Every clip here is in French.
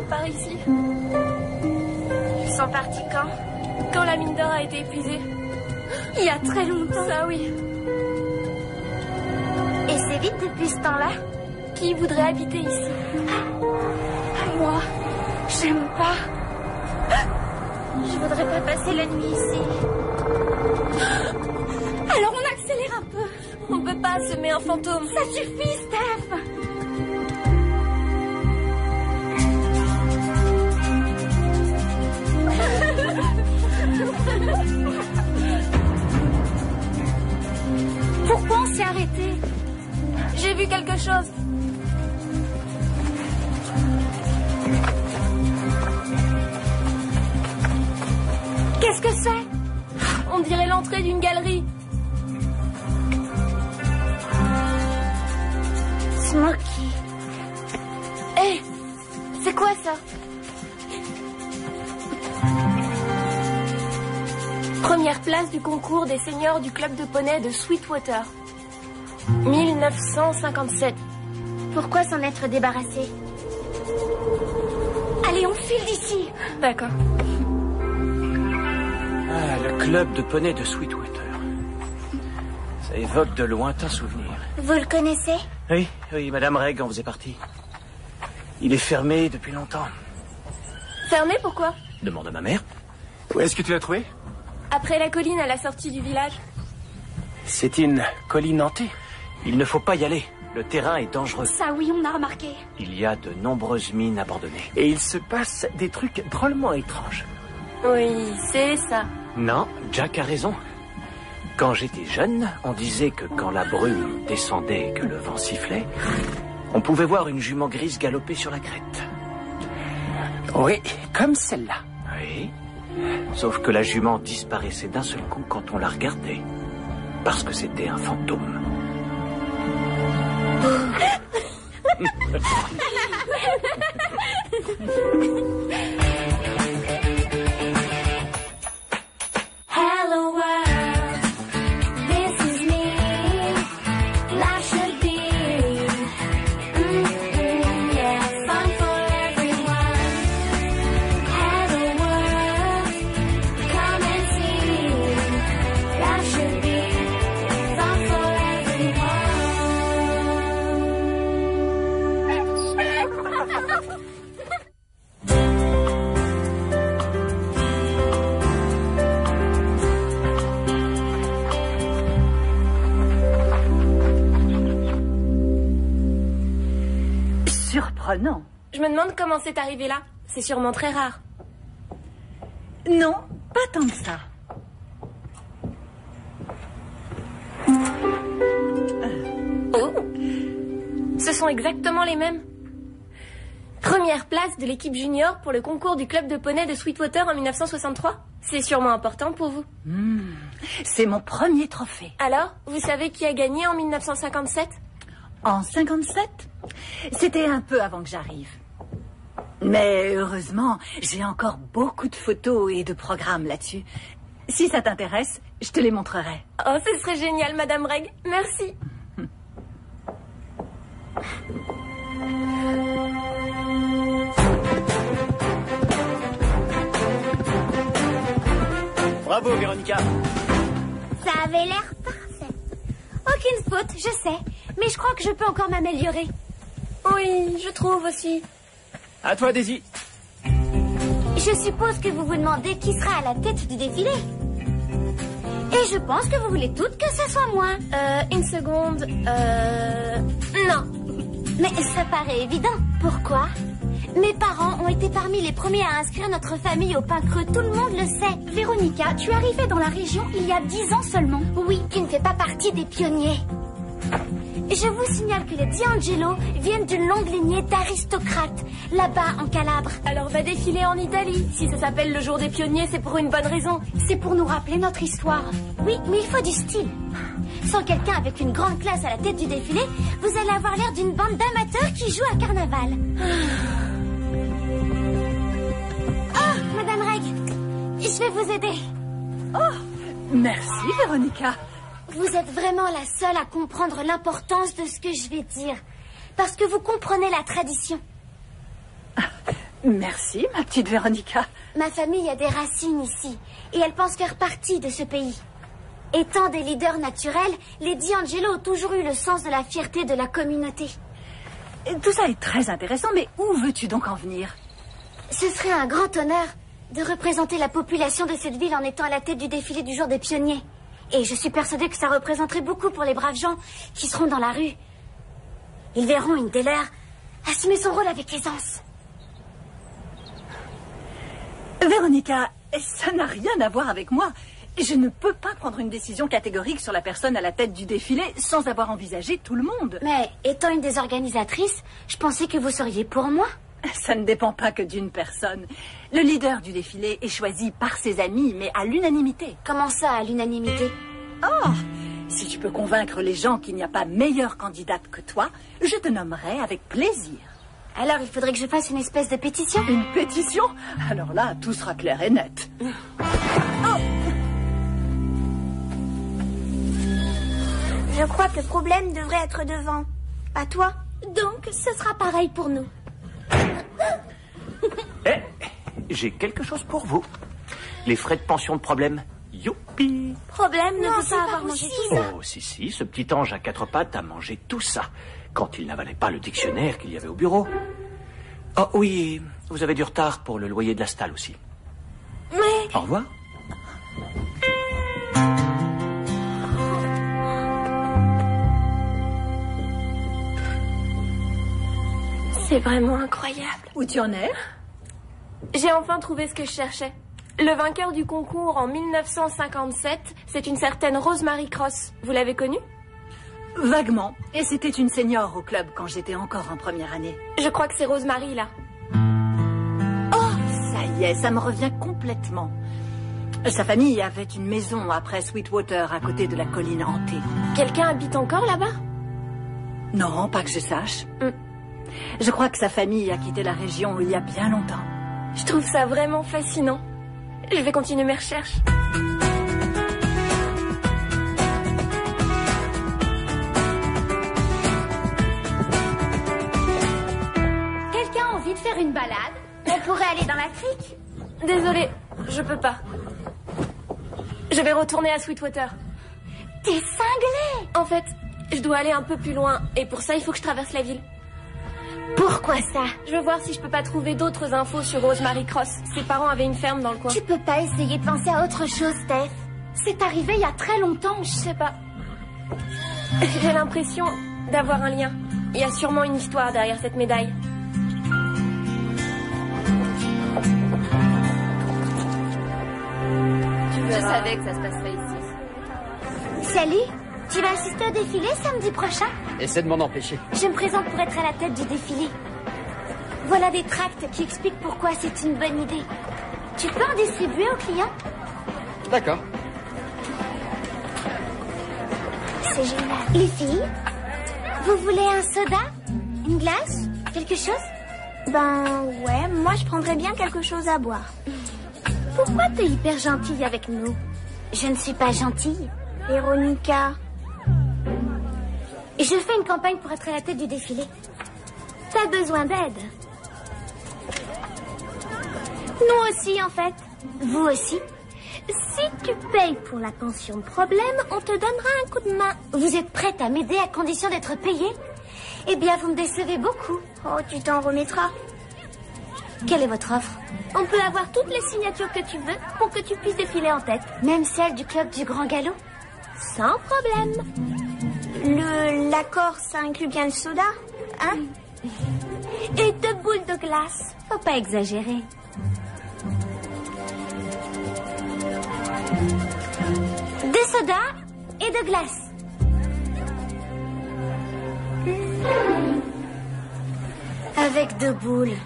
par ici. Ils sont partis quand? Quand la mine d'or a été épuisée. Il y a très longtemps. Ça, oui. Et c'est vite depuis ce temps-là? Qui voudrait habiter ici? Moi, j'aime pas. Je voudrais pas passer la nuit ici. Alors on accélère un peu. On peut pas semer un fantôme. Ça suffit, Steph. Pourquoi on s'est arrêté? J'ai vu quelque chose. Qu'est-ce que c'est? On dirait l'entrée d'une galerie. Smokey. Hé, c'est quoi ça? Première place du concours des seniors du club de poney de Sweetwater. 1957. Pourquoi s'en être débarrassé? Allez, on file d'ici. D'accord. Ah, le club de poney de Sweetwater. Ça évoque de lointains souvenirs. Vous le connaissez? Oui, oui, Madame Reg en faisait partie. Il est fermé depuis longtemps. Fermé, pourquoi? Demande à ma mère. Où est-ce que tu l'as trouvé? Après la colline à la sortie du village. C'est une colline hantée. Il ne faut pas y aller. Le terrain est dangereux. Ça oui, on a remarqué. Il y a de nombreuses mines abandonnées. Et il se passe des trucs drôlement étranges. Oui, c'est ça. Non, Jack a raison. Quand j'étais jeune, on disait que quand la brume descendait et que le vent sifflait, on pouvait voir une jument grise galoper sur la crête. Oui, comme celle-là. Oui. Sauf que la jument disparaissait d'un seul coup quand on la regardait. Parce que c'était un fantôme. Hello world, this is me. Life should be, yeah, fun for everyone. Hello world, come and see. Life should be fun for everyone. Surprenant. Je me demande comment c'est arrivé là. C'est sûrement très rare. Non, pas tant que ça. Oh, ce sont exactement les mêmes. Première place de l'équipe junior pour le concours du club de poney de Sweetwater en 1963. C'est sûrement important pour vous. C'est mon premier trophée. Alors, vous savez qui a gagné en 1957? En 57, c'était un peu avant que j'arrive. Mais heureusement, j'ai encore beaucoup de photos et de programmes là-dessus. Si ça t'intéresse, je te les montrerai. Oh, ce serait génial, Madame Reg. Merci. Bravo, Véronica. Ça avait l'air parfait. Aucune faute, je sais. Mais je crois que je peux encore m'améliorer. Oui, je trouve aussi. À toi, Daisy. Je suppose que vous vous demandez qui sera à la tête du défilé. Et je pense que vous voulez toutes que ce soit moi. Une seconde. Non. Mais ça paraît évident. Pourquoi? Mes parents ont été parmi les premiers à inscrire notre famille au pain creux. Tout le monde le sait. Véronica, tu es arrivée dans la région il y a 10 ans seulement. Oui, tu ne fais pas partie des pionniers. Je vous signale que les D'Angelo viennent d'une longue lignée d'aristocrates, là-bas en Calabre. Alors va défiler en Italie. Si ça s'appelle le jour des pionniers, c'est pour une bonne raison. C'est pour nous rappeler notre histoire. Oui, mais il faut du style. Sans quelqu'un avec une grande classe à la tête du défilé, vous allez avoir l'air d'une bande d'amateurs qui jouent à carnaval. Oh, Madame Reg, je vais vous aider. Oh, merci, Véronica. Vous êtes vraiment la seule à comprendre l'importance de ce que je vais dire. Parce que vous comprenez la tradition. Merci, ma petite Véronica. Ma famille a des racines ici, et elle pense faire partie de ce pays. Étant des leaders naturels, les D'Angelo ont toujours eu le sens de la fierté de la communauté. Tout ça est très intéressant, mais où veux-tu donc en venir? Ce serait un grand honneur de représenter la population de cette ville en étant à la tête du défilé du jour des pionniers. Et je suis persuadée que ça représenterait beaucoup pour les braves gens qui seront dans la rue. Ils verront une des leurs assumer son rôle avec aisance. Véronica, ça n'a rien à voir avec moi. Je ne peux pas prendre une décision catégorique sur la personne à la tête du défilé sans avoir envisagé tout le monde. Mais étant une des organisatrices, je pensais que vous seriez pour moi. Ça ne dépend pas que d'une personne. Le leader du défilé est choisi par ses amis, mais à l'unanimité. Comment ça, à l'unanimité? Oh, si tu peux convaincre les gens qu'il n'y a pas meilleure candidate que toi, je te nommerai avec plaisir. Alors il faudrait que je fasse une espèce de pétition? Une pétition? Alors là, tout sera clair et net. Je crois que le problème devrait être devant. Pas toi? Donc, ce sera pareil pour nous. Eh, j'ai quelque chose pour vous. Les frais de pension de problème. Youpi! Problème ne peut pas avoir mangé tout ça. Oh, si, ce petit ange à quatre pattes a mangé tout ça, quand il n'avalait pas le dictionnaire qu'il y avait au bureau. Oh oui, vous avez du retard pour le loyer de la stalle aussi. Mais... Au revoir. C'est vraiment incroyable. Où tu en es? J'ai enfin trouvé ce que je cherchais. Le vainqueur du concours en 1957, c'est une certaine Rosemary Cross. Vous l'avez connue? Vaguement. Et c'était une senior au club quand j'étais encore en première année. Je crois que c'est Rosemary, là. Oh, ça y est, ça me revient complètement. Sa famille avait une maison après Sweetwater, à côté de la colline hantée. Quelqu'un habite encore là-bas? Non, pas que je sache. Je crois que sa famille a quitté la région il y a bien longtemps. Je trouve ça vraiment fascinant. Je vais continuer mes recherches. Quelqu'un a envie de faire une balade? On pourrait aller dans la crique. Désolée, je peux pas. Je vais retourner à Sweetwater. T'es cinglé! En fait, je dois aller un peu plus loin. Et pour ça, il faut que je traverse la ville. Pourquoi ça? Je veux voir si je peux pas trouver d'autres infos sur Rosemary Cross. Ses parents avaient une ferme dans le coin. Tu peux pas essayer de penser à autre chose, Steph. C'est arrivé il y a très longtemps. Je sais pas. J'ai l'impression d'avoir un lien. Il y a sûrement une histoire derrière cette médaille. Je savais que ça se passerait ici. Salut, tu vas assister au défilé samedi prochain? Essaie de m'en empêcher. Je me présente pour être à la tête du défilé. Voilà des tracts qui expliquent pourquoi c'est une bonne idée. Tu peux en distribuer aux clients? D'accord. C'est génial. Les filles, vous voulez un soda? Une glace? Quelque chose? Ben ouais, moi je prendrais bien quelque chose à boire. Pourquoi t'es hyper gentille avec nous? Je ne suis pas gentille. Véronica. Je fais une campagne pour être à la tête du défilé. T'as besoin d'aide? Nous aussi, en fait. Vous aussi? Si tu payes pour la pension de problème, on te donnera un coup de main. Vous êtes prête à m'aider à condition d'être payée? Eh bien, vous me décevez beaucoup. Oh, tu t'en remettras. Quelle est votre offre? On peut avoir toutes les signatures que tu veux pour que tu puisses défiler en tête. Même celle du club du Grand Galop? Sans problème. L'accord, ça inclut bien le soda, hein? Et 2 boules de glace. Faut pas exagérer. De soda et de glace. Avec 2 boules.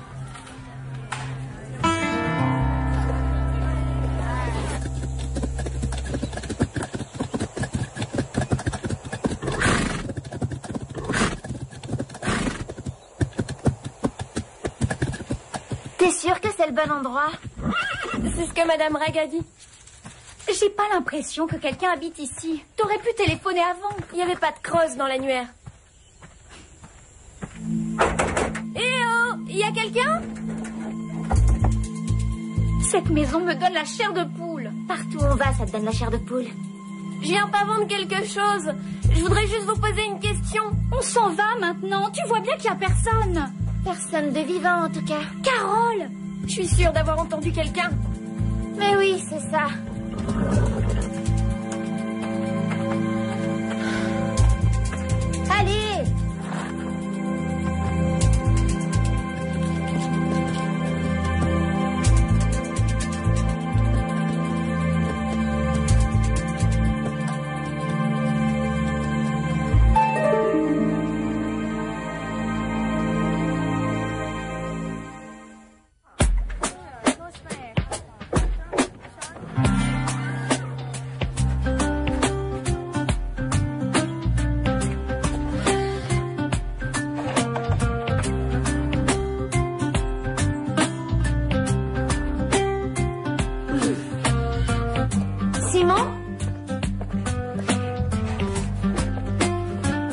T'es sûre que c'est le bon endroit? C'est ce que Madame Reg a dit. J'ai pas l'impression que quelqu'un habite ici. T'aurais pu téléphoner avant. Il n'y avait pas de creuse dans l'annuaire. Eh oh, il y a quelqu'un? Cette maison me donne la chair de poule. Partout où on va, ça te donne la chair de poule. Je viens pas vendre quelque chose. Je voudrais juste vous poser une question. On s'en va maintenant. Tu vois bien qu'il y a personne. Personne de vivant, en tout cas. Carole! Je suis sûre d'avoir entendu quelqu'un. Mais oui, c'est ça. Allez!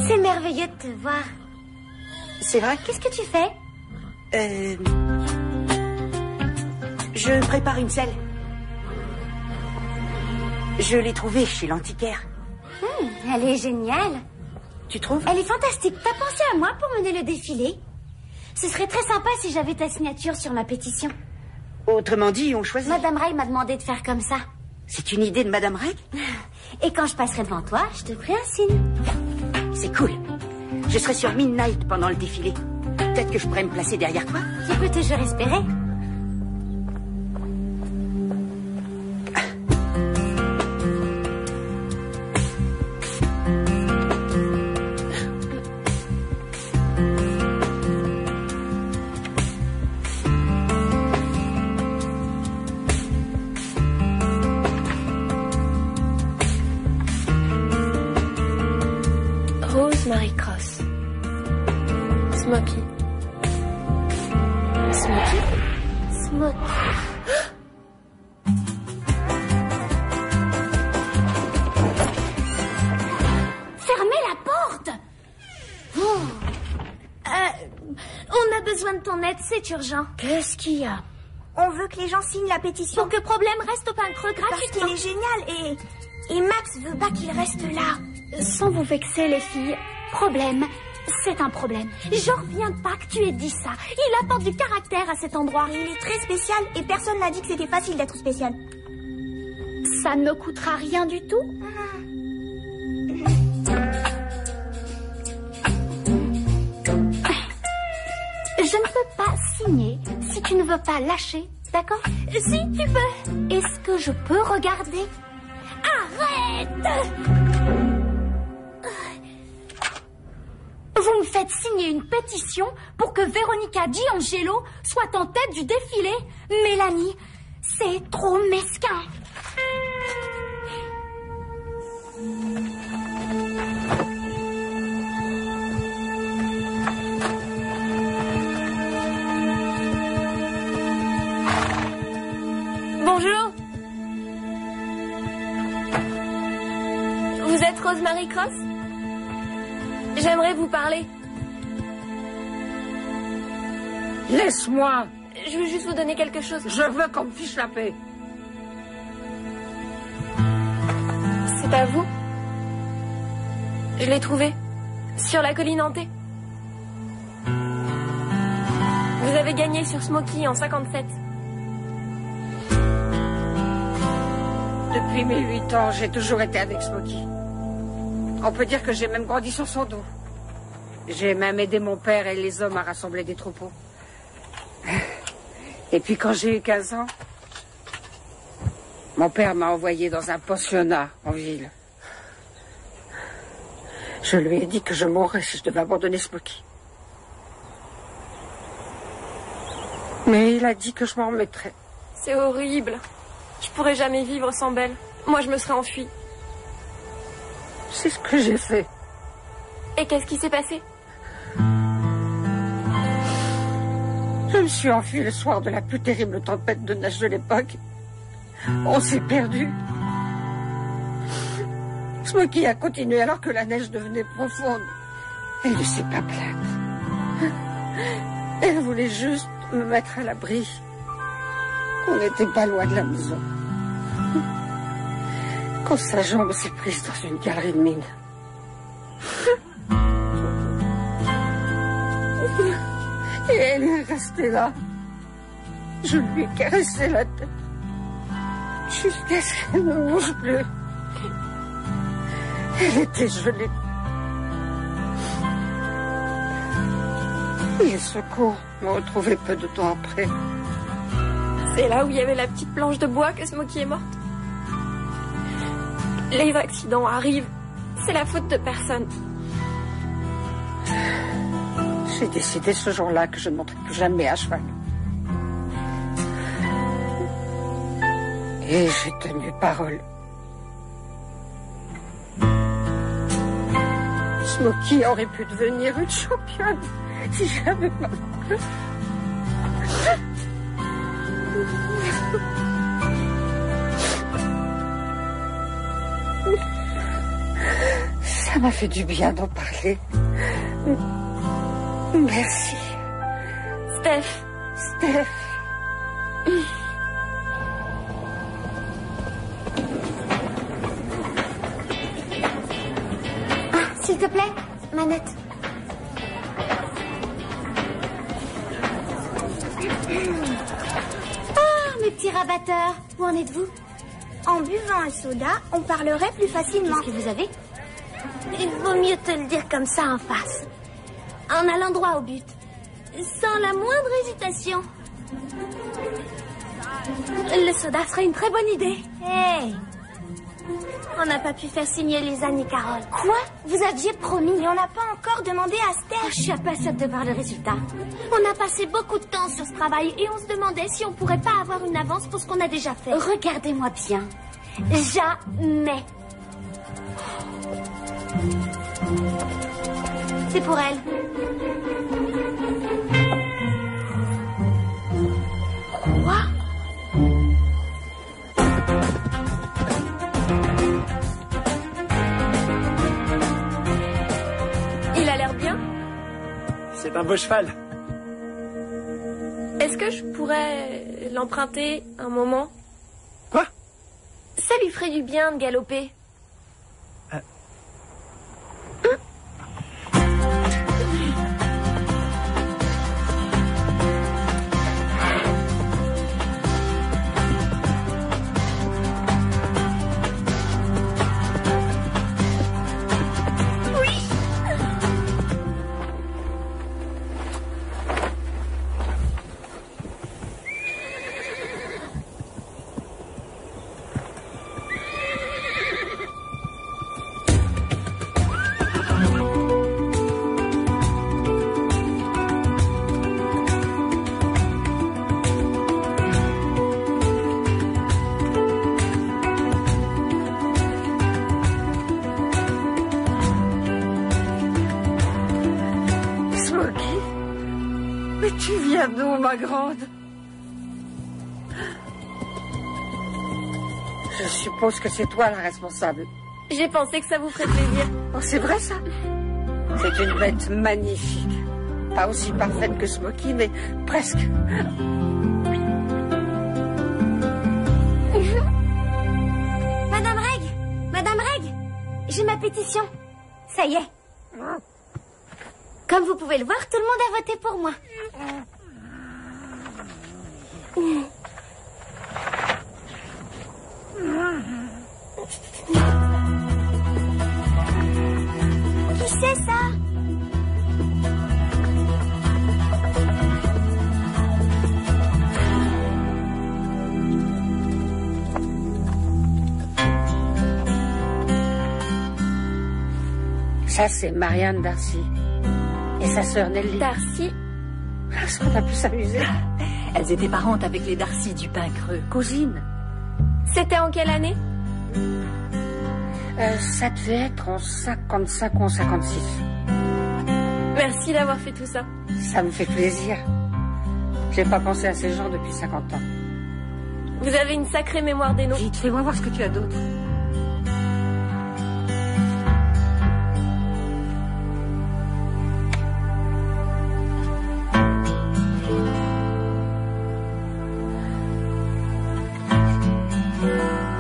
C'est merveilleux de te voir. C'est vrai? Qu'est-ce que tu fais? Je prépare une selle. Je l'ai trouvée chez l'antiquaire. Elle est géniale. Tu trouves? Elle est fantastique. T'as pensé à moi pour mener le défilé? Ce serait très sympa si j'avais ta signature sur ma pétition. Autrement dit, on choisit. Madame Ray m'a demandé de faire comme ça. C'est une idée de Madame Ray? Et quand je passerai devant toi, je te ferai un signe. C'est cool. Je serai sur Midnight pendant le défilé. Peut-être que je pourrais me placer derrière toi? Tu peux toujours espérer. Rosemary Cross. Smokey. Smokey? Smokey. Fermez la porte. On a besoin de ton aide, c'est urgent. Qu'est-ce qu'il y a? On veut que les gens signent la pétition. Pour que Problème reste au pain creux Parce gratuitement. qu'il est génial et Max veut pas qu'il reste là. Sans vous vexer, les filles, Problème, c'est un problème. J'en reviens pas que tu aies dit ça. Il apporte du caractère à cet endroit. Il est très spécial et personne n'a dit que c'était facile d'être spécial. Ça ne me coûtera rien du tout. Je ne peux pas signer si tu ne veux pas lâcher, d'accord? Si, tu peux. Est-ce que je peux regarder? Arrête! Vous me faites signer une pétition pour que Veronica D'Angelo soit en tête du défilé. Mélanie, c'est trop mesquin. Bonjour. Vous êtes Rosemary Cross? J'aimerais vous parler. Laisse-moi. Je veux juste vous donner quelque chose. Je veux qu'on me fiche la paix. C'est à vous. Je l'ai trouvé. Sur la colline hantée. Vous avez gagné sur Smokey en 57. Depuis mes 8 ans, j'ai toujours été avec Smokey. On peut dire que j'ai même grandi sur son dos. J'ai même aidé mon père et les hommes à rassembler des troupeaux. Et puis quand j'ai eu 15 ans, mon père m'a envoyé dans un pensionnat en ville. Je lui ai dit que je mourrais si je devais abandonner Smokey. Mais il a dit que je m'en remettrais. C'est horrible. Je pourrais jamais vivre sans Belle. Moi, je me serais enfuie. C'est ce que j'ai fait. Et qu'est-ce qui s'est passé? Je me suis enfuie le soir de la plus terrible tempête de neige de l'époque. On s'est perdu. Smokey a continué alors que la neige devenait profonde. Elle ne s'est pas plainte. Elle voulait juste me mettre à l'abri. On n'était pas loin de la maison. Quand sa jambe s'est prise dans une galerie de mine. Et elle est restée là. Je lui ai caressé la tête. Jusqu'à ce qu'elle ne bouge plus. Elle était gelée. Les secours m'ont retrouvé peu de temps après. C'est là où il y avait la petite planche de bois que Smokey est morte. Les accidents arrivent. C'est la faute de personne. J'ai décidé ce jour-là que je ne monterai plus jamais à cheval. Et j'ai tenu parole. Smokey aurait pu devenir une championne si j'avais pas... Ça m'a fait du bien d'en parler. Merci. Steph. S'il te plaît, manette. Ah, mes petits rabatteurs, où en êtes-vous? En buvant un soda, on parlerait plus facilement. Qu'est-ce que vous avez? Il vaut mieux te le dire comme ça en face. En allant droit au but. Sans la moindre hésitation. Le soda serait une très bonne idée. Hey! On n'a pas pu faire signer Lisa ni Carole. Quoi? Vous aviez promis. Et on n'a pas encore demandé à Steph. Je suis impatiente de voir le résultat. On a passé beaucoup de temps sur ce travail et on se demandait si on pourrait pas avoir une avance pour ce qu'on a déjà fait. Regardez-moi bien. Jamais. C'est pour elle. Quoi? Il a l'air bien. C'est un beau cheval. Est-ce que je pourrais l'emprunter un moment? Quoi? Ça lui ferait du bien de galoper. Tu viens d'où, ma grande? Je suppose que c'est toi la responsable. J'ai pensé que ça vous ferait plaisir. Oh, c'est vrai, ça? C'est une bête magnifique. Pas aussi parfaite que Smokey, mais presque. Madame Reg, j'ai ma pétition. Ça y est. Comme vous pouvez le voir, tout le monde a voté pour moi. Qui c'est ça? Ça, c'est Marianne Darcy. Et sa sœur Nelly. Darcy? Est-ce qu'on a pu s'amuser? Elles étaient parentes avec les Darcy du Pain Creux. Cousine. C'était en quelle année? Ça devait être en 55 ou en 56. Merci d'avoir fait tout ça. Ça me fait plaisir. J'ai pas pensé à ces gens depuis 50 ans. Vous avez une sacrée mémoire des noms. Vite, fais-moi voir ce que tu as d'autre.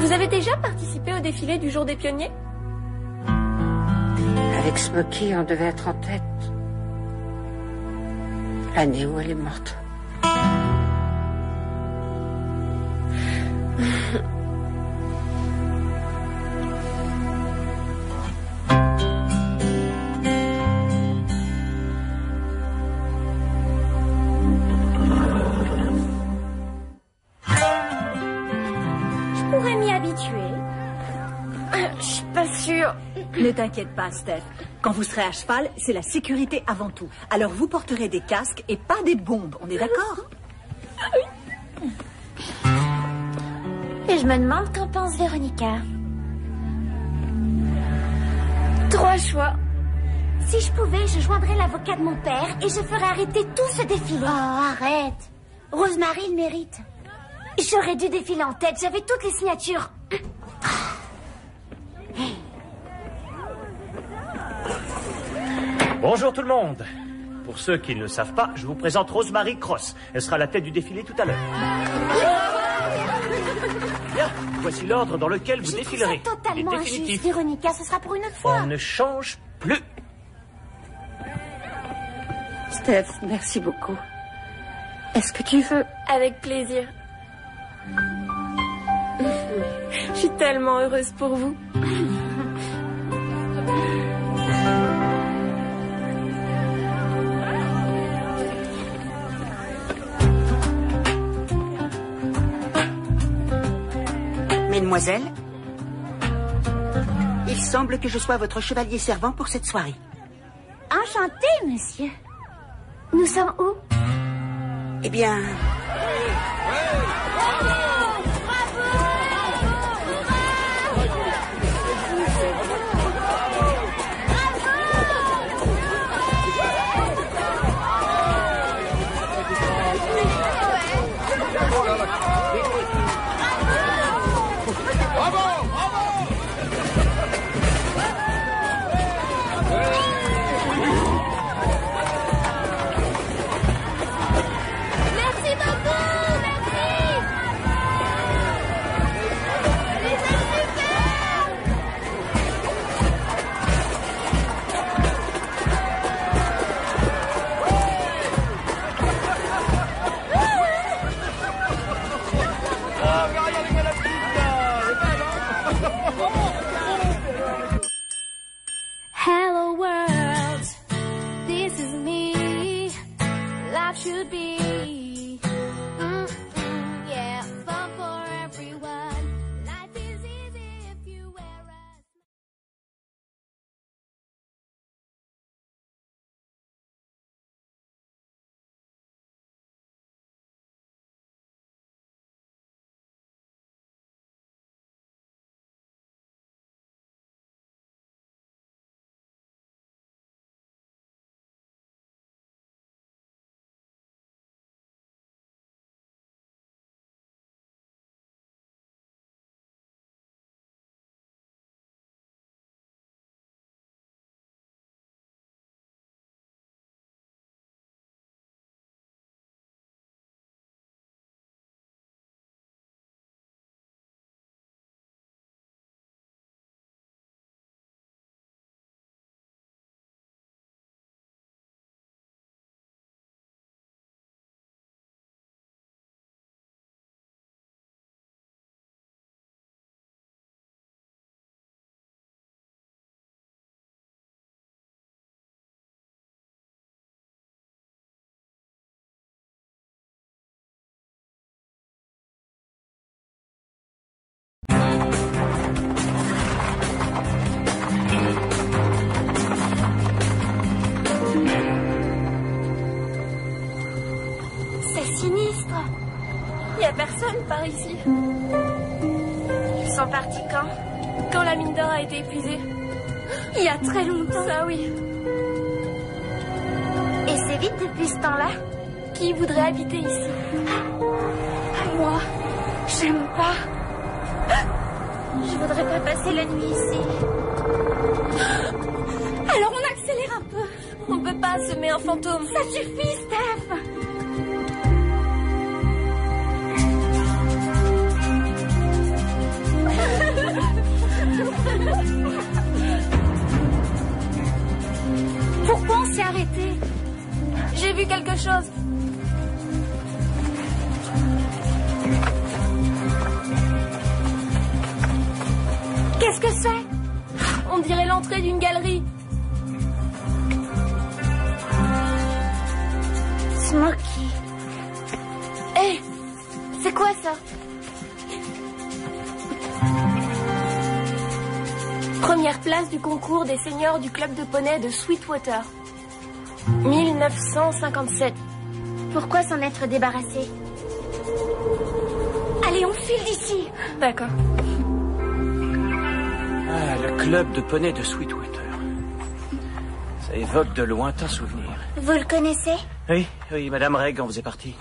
Vous avez déjà participé au défilé du jour des pionniers? Avec Smokey, on devait être en tête. L'année où elle est morte. Je pourrais m'y habituer. Je suis pas sûre. Ne t'inquiète pas, Steph. Quand vous serez à cheval, c'est la sécurité avant tout. Alors vous porterez des casques et pas des bombes, on est d'accord? Et je me demande qu'en pense Véronica. 3 choix. Si je pouvais, je joindrais l'avocat de mon père et je ferais arrêter tout ce défilé. Oh, arrête. Rosemary le mérite. J'aurais dû défiler en tête, j'avais toutes les signatures. Bonjour tout le monde. Pour ceux qui ne le savent pas, je vous présente Rosemary Cross. Elle sera à la tête du défilé tout à l'heure. Bien, voici l'ordre dans lequel vous défilerez. C'est totalement Il est injuste, définitif. Véronica, ce sera pour une autre fois. On ne change plus. Steph, merci beaucoup. Est-ce que tu veux... Avec plaisir. Je suis tellement heureuse pour vous. Mesdemoiselles, il semble que je sois votre chevalier servant pour cette soirée. Enchanté, monsieur. Nous sommes où? Eh bien... Merci beaucoup, merci. Hello world, this is me. Life should be, yeah, fun for everyone. Life is easy if you wear a... Il n'y a personne par ici. Ils sont partis quand? Quand la mine d'or a été épuisée. Il y a très longtemps. Ça, oui. Et c'est vite depuis ce temps-là. Qui voudrait habiter ici? Moi, j'aime pas. Je voudrais pas passer la nuit ici. Alors on accélère un peu. On peut pas semer un fantôme. Ça suffit, Steph. chose. Qu'est-ce que c'est? On dirait l'entrée d'une galerie. Smokey. Hé, c'est quoi ça? Première place du concours des seniors du club de poney de Sweetwater. 1957. Pourquoi s'en être débarrassé? Allez, on file d'ici. D'accord. Ah, le club de poney de Sweetwater. Ça évoque de lointains souvenirs. Vous le connaissez? Oui, Madame Reg en faisait partie.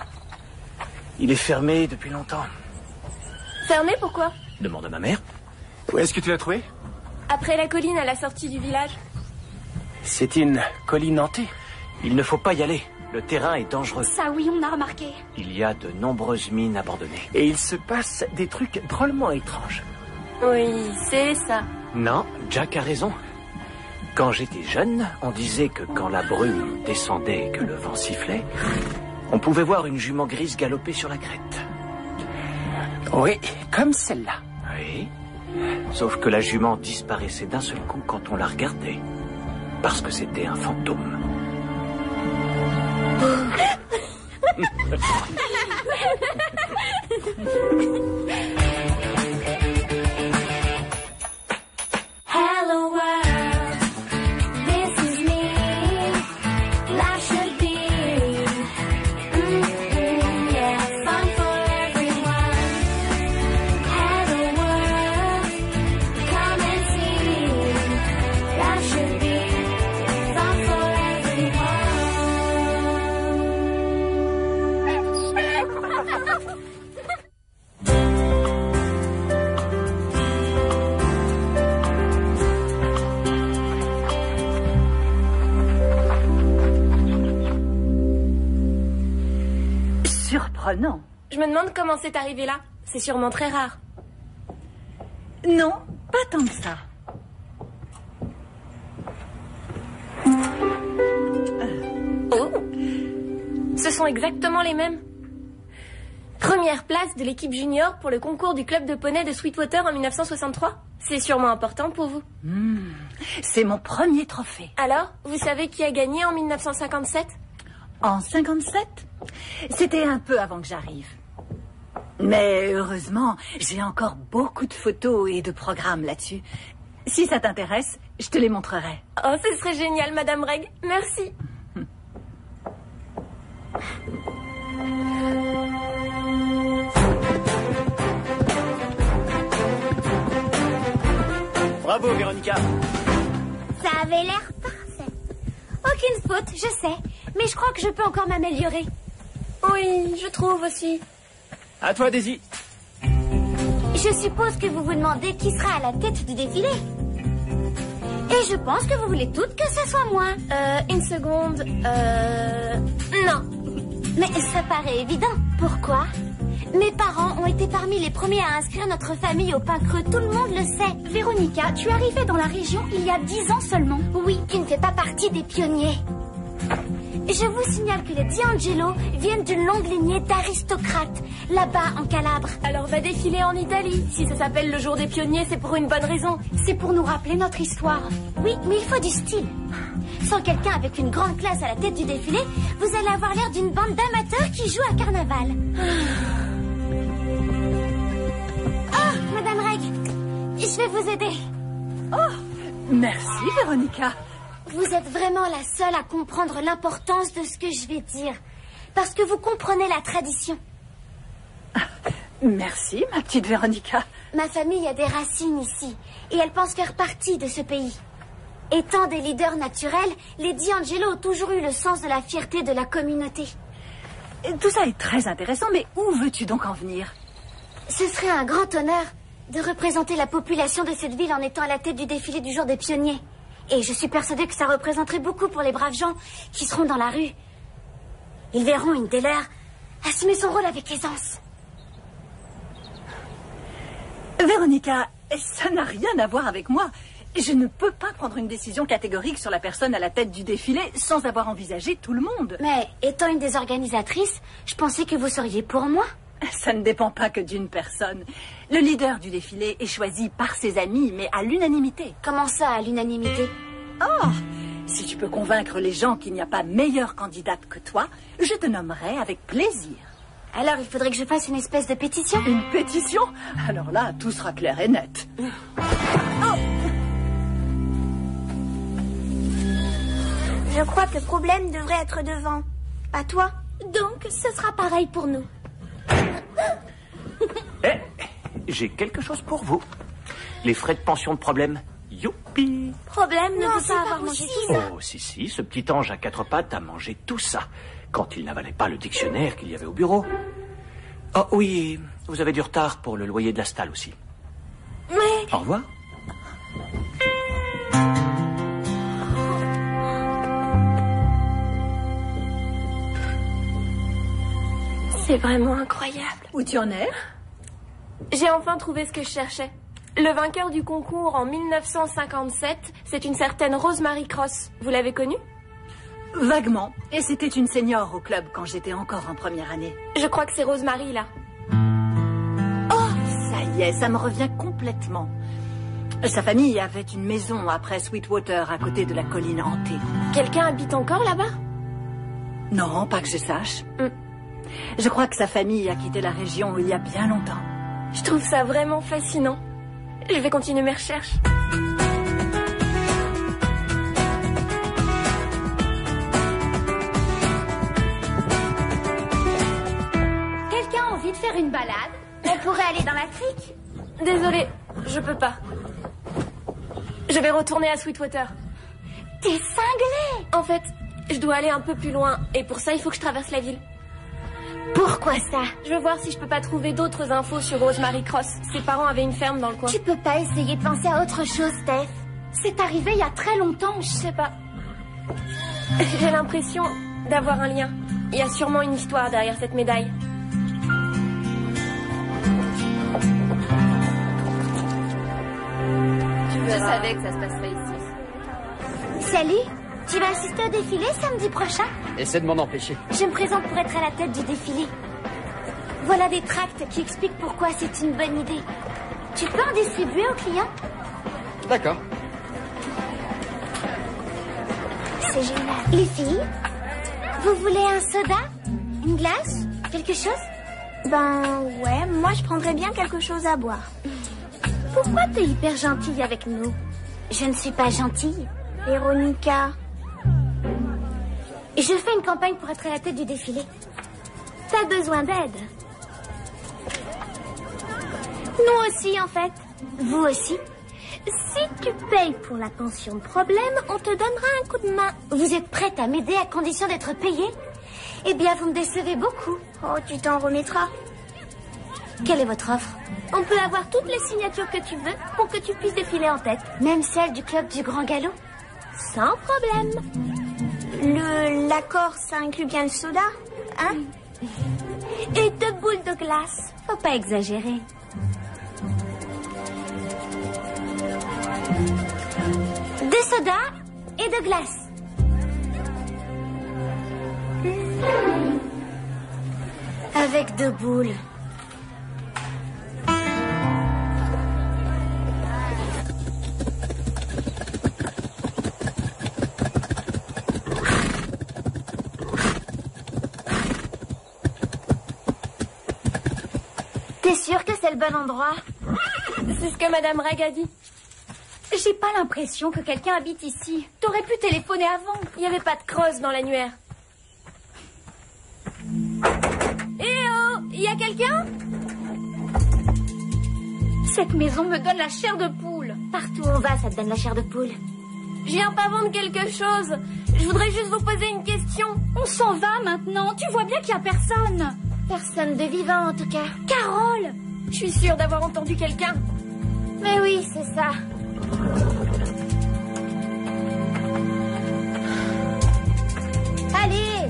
Il est fermé depuis longtemps. Fermé, pourquoi? Demande à ma mère. Où est-ce que tu l'as trouvé? Après la colline à la sortie du village. C'est une colline hantée. Il ne faut pas y aller. Le terrain est dangereux. Ça oui, on a remarqué. Il y a de nombreuses mines abandonnées. Et il se passe des trucs drôlement étranges. Oui, c'est ça. Non, Jack a raison. Quand j'étais jeune, on disait que quand la brume descendait et que le vent sifflait, on pouvait voir une jument grise galoper sur la crête. Oui, comme celle-là. Oui. Sauf que la jument disparaissait d'un seul coup quand on la regardait. Parce que c'était un fantôme. Hello world, this is me. Life should be, yeah, fun for everyone. Hello world, come and see. Life should be fun for everyone. Surprenant. Je me demande comment c'est arrivé là. C'est sûrement très rare. Non, pas tant que ça. Oh, ce sont exactement les mêmes. Première place de l'équipe junior pour le concours du club de poney de Sweetwater en 1963. C'est sûrement important pour vous. C'est mon premier trophée. Alors, vous savez qui a gagné en 1957? En 57? C'était un peu avant que j'arrive. Mais heureusement, j'ai encore beaucoup de photos et de programmes là-dessus. Si ça t'intéresse, je te les montrerai. Oh, ce serait génial, Madame Reg. Merci. Bravo, Véronica. Ça avait l'air parfait. Aucune faute, je sais. Mais je crois que je peux encore m'améliorer. Oui, je trouve aussi. À toi, Daisy. Je suppose que vous vous demandez qui sera à la tête du défilé. Et je pense que vous voulez toutes que ce soit moi. Une seconde. Non. Mais ça paraît évident. Pourquoi? Mes parents ont été parmi les premiers à inscrire notre famille au pain creux. Tout le monde le sait. Véronica, tu arrivais dans la région il y a 10 ans seulement. Oui, tu ne fais pas partie des pionniers. Je vous signale que les D'Angelo viennent d'une longue lignée d'aristocrates, là-bas en Calabre. Alors va défiler en Italie. Si ça s'appelle le jour des pionniers, c'est pour une bonne raison. C'est pour nous rappeler notre histoire. Oui, mais il faut du style. Sans quelqu'un avec une grande classe à la tête du défilé, vous allez avoir l'air d'une bande d'amateurs qui jouent à carnaval. Oh, Madame Reg, je vais vous aider. Oh, merci, Véronica. Vous êtes vraiment la seule à comprendre l'importance de ce que je vais dire. Parce que vous comprenez la tradition. Merci, ma petite Véronica. Ma famille a des racines ici. Et elle pense faire partie de ce pays. Étant des leaders naturels, les D'Angelo ont toujours eu le sens de la fierté de la communauté. Tout ça est très intéressant, mais où veux-tu donc en venir? Ce serait un grand honneur de représenter la population de cette ville en étant à la tête du défilé du jour des pionniers. Et je suis persuadée que ça représenterait beaucoup pour les braves gens qui seront dans la rue. Ils verront une des leurs assumer son rôle avec aisance. Véronica, ça n'a rien à voir avec moi. Je ne peux pas prendre une décision catégorique sur la personne à la tête du défilé sans avoir envisagé tout le monde. Mais étant une des organisatrices, je pensais que vous seriez pour moi. Ça ne dépend pas que d'une personne. Le leader du défilé est choisi par ses amis, mais à l'unanimité. Comment ça, à l'unanimité? Oh, si tu peux convaincre les gens qu'il n'y a pas meilleure candidate que toi, je te nommerai avec plaisir. Alors, il faudrait que je fasse une espèce de pétition? Une pétition? Alors là, tout sera clair et net. Je crois que le problème devrait être devant. Pas toi? Donc, ce sera pareil pour nous. Eh, j'ai quelque chose pour vous. Les frais de pension de problème. Youpi! Problème ne veut pas avoir mangé tout ça. Oh, si, ce petit ange à quatre pattes a mangé tout ça, quand il n'avalait pas le dictionnaire qu'il y avait au bureau. Oh oui, vous avez du retard pour le loyer de la stalle aussi. Mais... Au revoir. C'est vraiment incroyable. Où tu en es? J'ai enfin trouvé ce que je cherchais. Le vainqueur du concours en 1957, c'est une certaine Rosemary Cross. Vous l'avez connue? Vaguement. Et c'était une senior au club quand j'étais encore en première année. Je crois que c'est Rosemary, là. Oh, ça y est, ça me revient complètement. Sa famille avait une maison après Sweetwater, à côté de la colline hantée. Quelqu'un habite encore là-bas? Non, pas que je sache. Je crois que sa famille a quitté la région il y a bien longtemps. Je trouve ça vraiment fascinant. Je vais continuer mes recherches. Quelqu'un a envie de faire une balade? On pourrait aller dans la crique. Désolée, je peux pas. Je vais retourner à Sweetwater. T'es cinglé! En fait, je dois aller un peu plus loin. Et pour ça, il faut que je traverse la ville. Pourquoi ça? Je veux voir si je peux pas trouver d'autres infos sur Rosemary Cross. Ses parents avaient une ferme dans le coin. Tu peux pas essayer de penser à autre chose, Steph. C'est arrivé il y a très longtemps. Je sais pas. J'ai l'impression d'avoir un lien. Il y a sûrement une histoire derrière cette médaille. Je savais que ça se passerait ici. Salut, tu vas assister au défilé samedi prochain? Essaie de m'en empêcher. Je me présente pour être à la tête du défilé. Voilà des tracts qui expliquent pourquoi c'est une bonne idée. Tu peux en distribuer aux clients? D'accord. C'est génial. Les filles, vous voulez un soda? Une glace? Quelque chose? Ben ouais, moi je prendrais bien quelque chose à boire. Pourquoi t'es hyper gentille avec nous? Je ne suis pas gentille. Véronica. Je fais une campagne pour être à la tête du défilé. T'as besoin d'aide? Nous aussi, en fait. Vous aussi? Si tu payes pour la pension de problème, on te donnera un coup de main. Vous êtes prête à m'aider à condition d'être payée? Eh bien, vous me décevez beaucoup. Oh, tu t'en remettras. Quelle est votre offre? On peut avoir toutes les signatures que tu veux pour que tu puisses défiler en tête. Même celle du club du Grand Galop? Sans problème. L'accord, ça inclut bien le soda, hein? Et 2 boules de glace. Faut pas exagérer. De soda et de glace. Avec 2 boules. T'es sûr que c'est le bon endroit? C'est ce que Madame Reg a dit. J'ai pas l'impression que quelqu'un habite ici. T'aurais pu téléphoner avant. Il n'y avait pas de crosse dans l'annuaire. Eh oh! Il y a quelqu'un? Cette maison me donne la chair de poule. Partout où on va, ça te donne la chair de poule. Je viens pas vendre quelque chose. Je voudrais juste vous poser une question. On s'en va maintenant. Tu vois bien qu'il y a personne. Personne de vivant, en tout cas. Carole! Je suis sûre d'avoir entendu quelqu'un. Mais oui, c'est ça. Allez!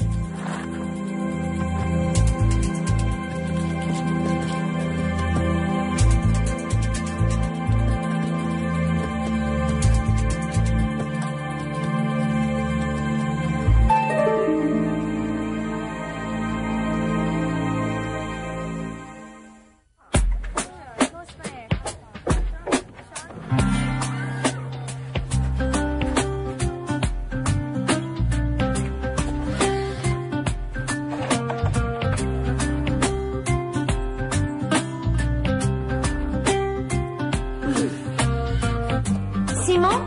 Simon?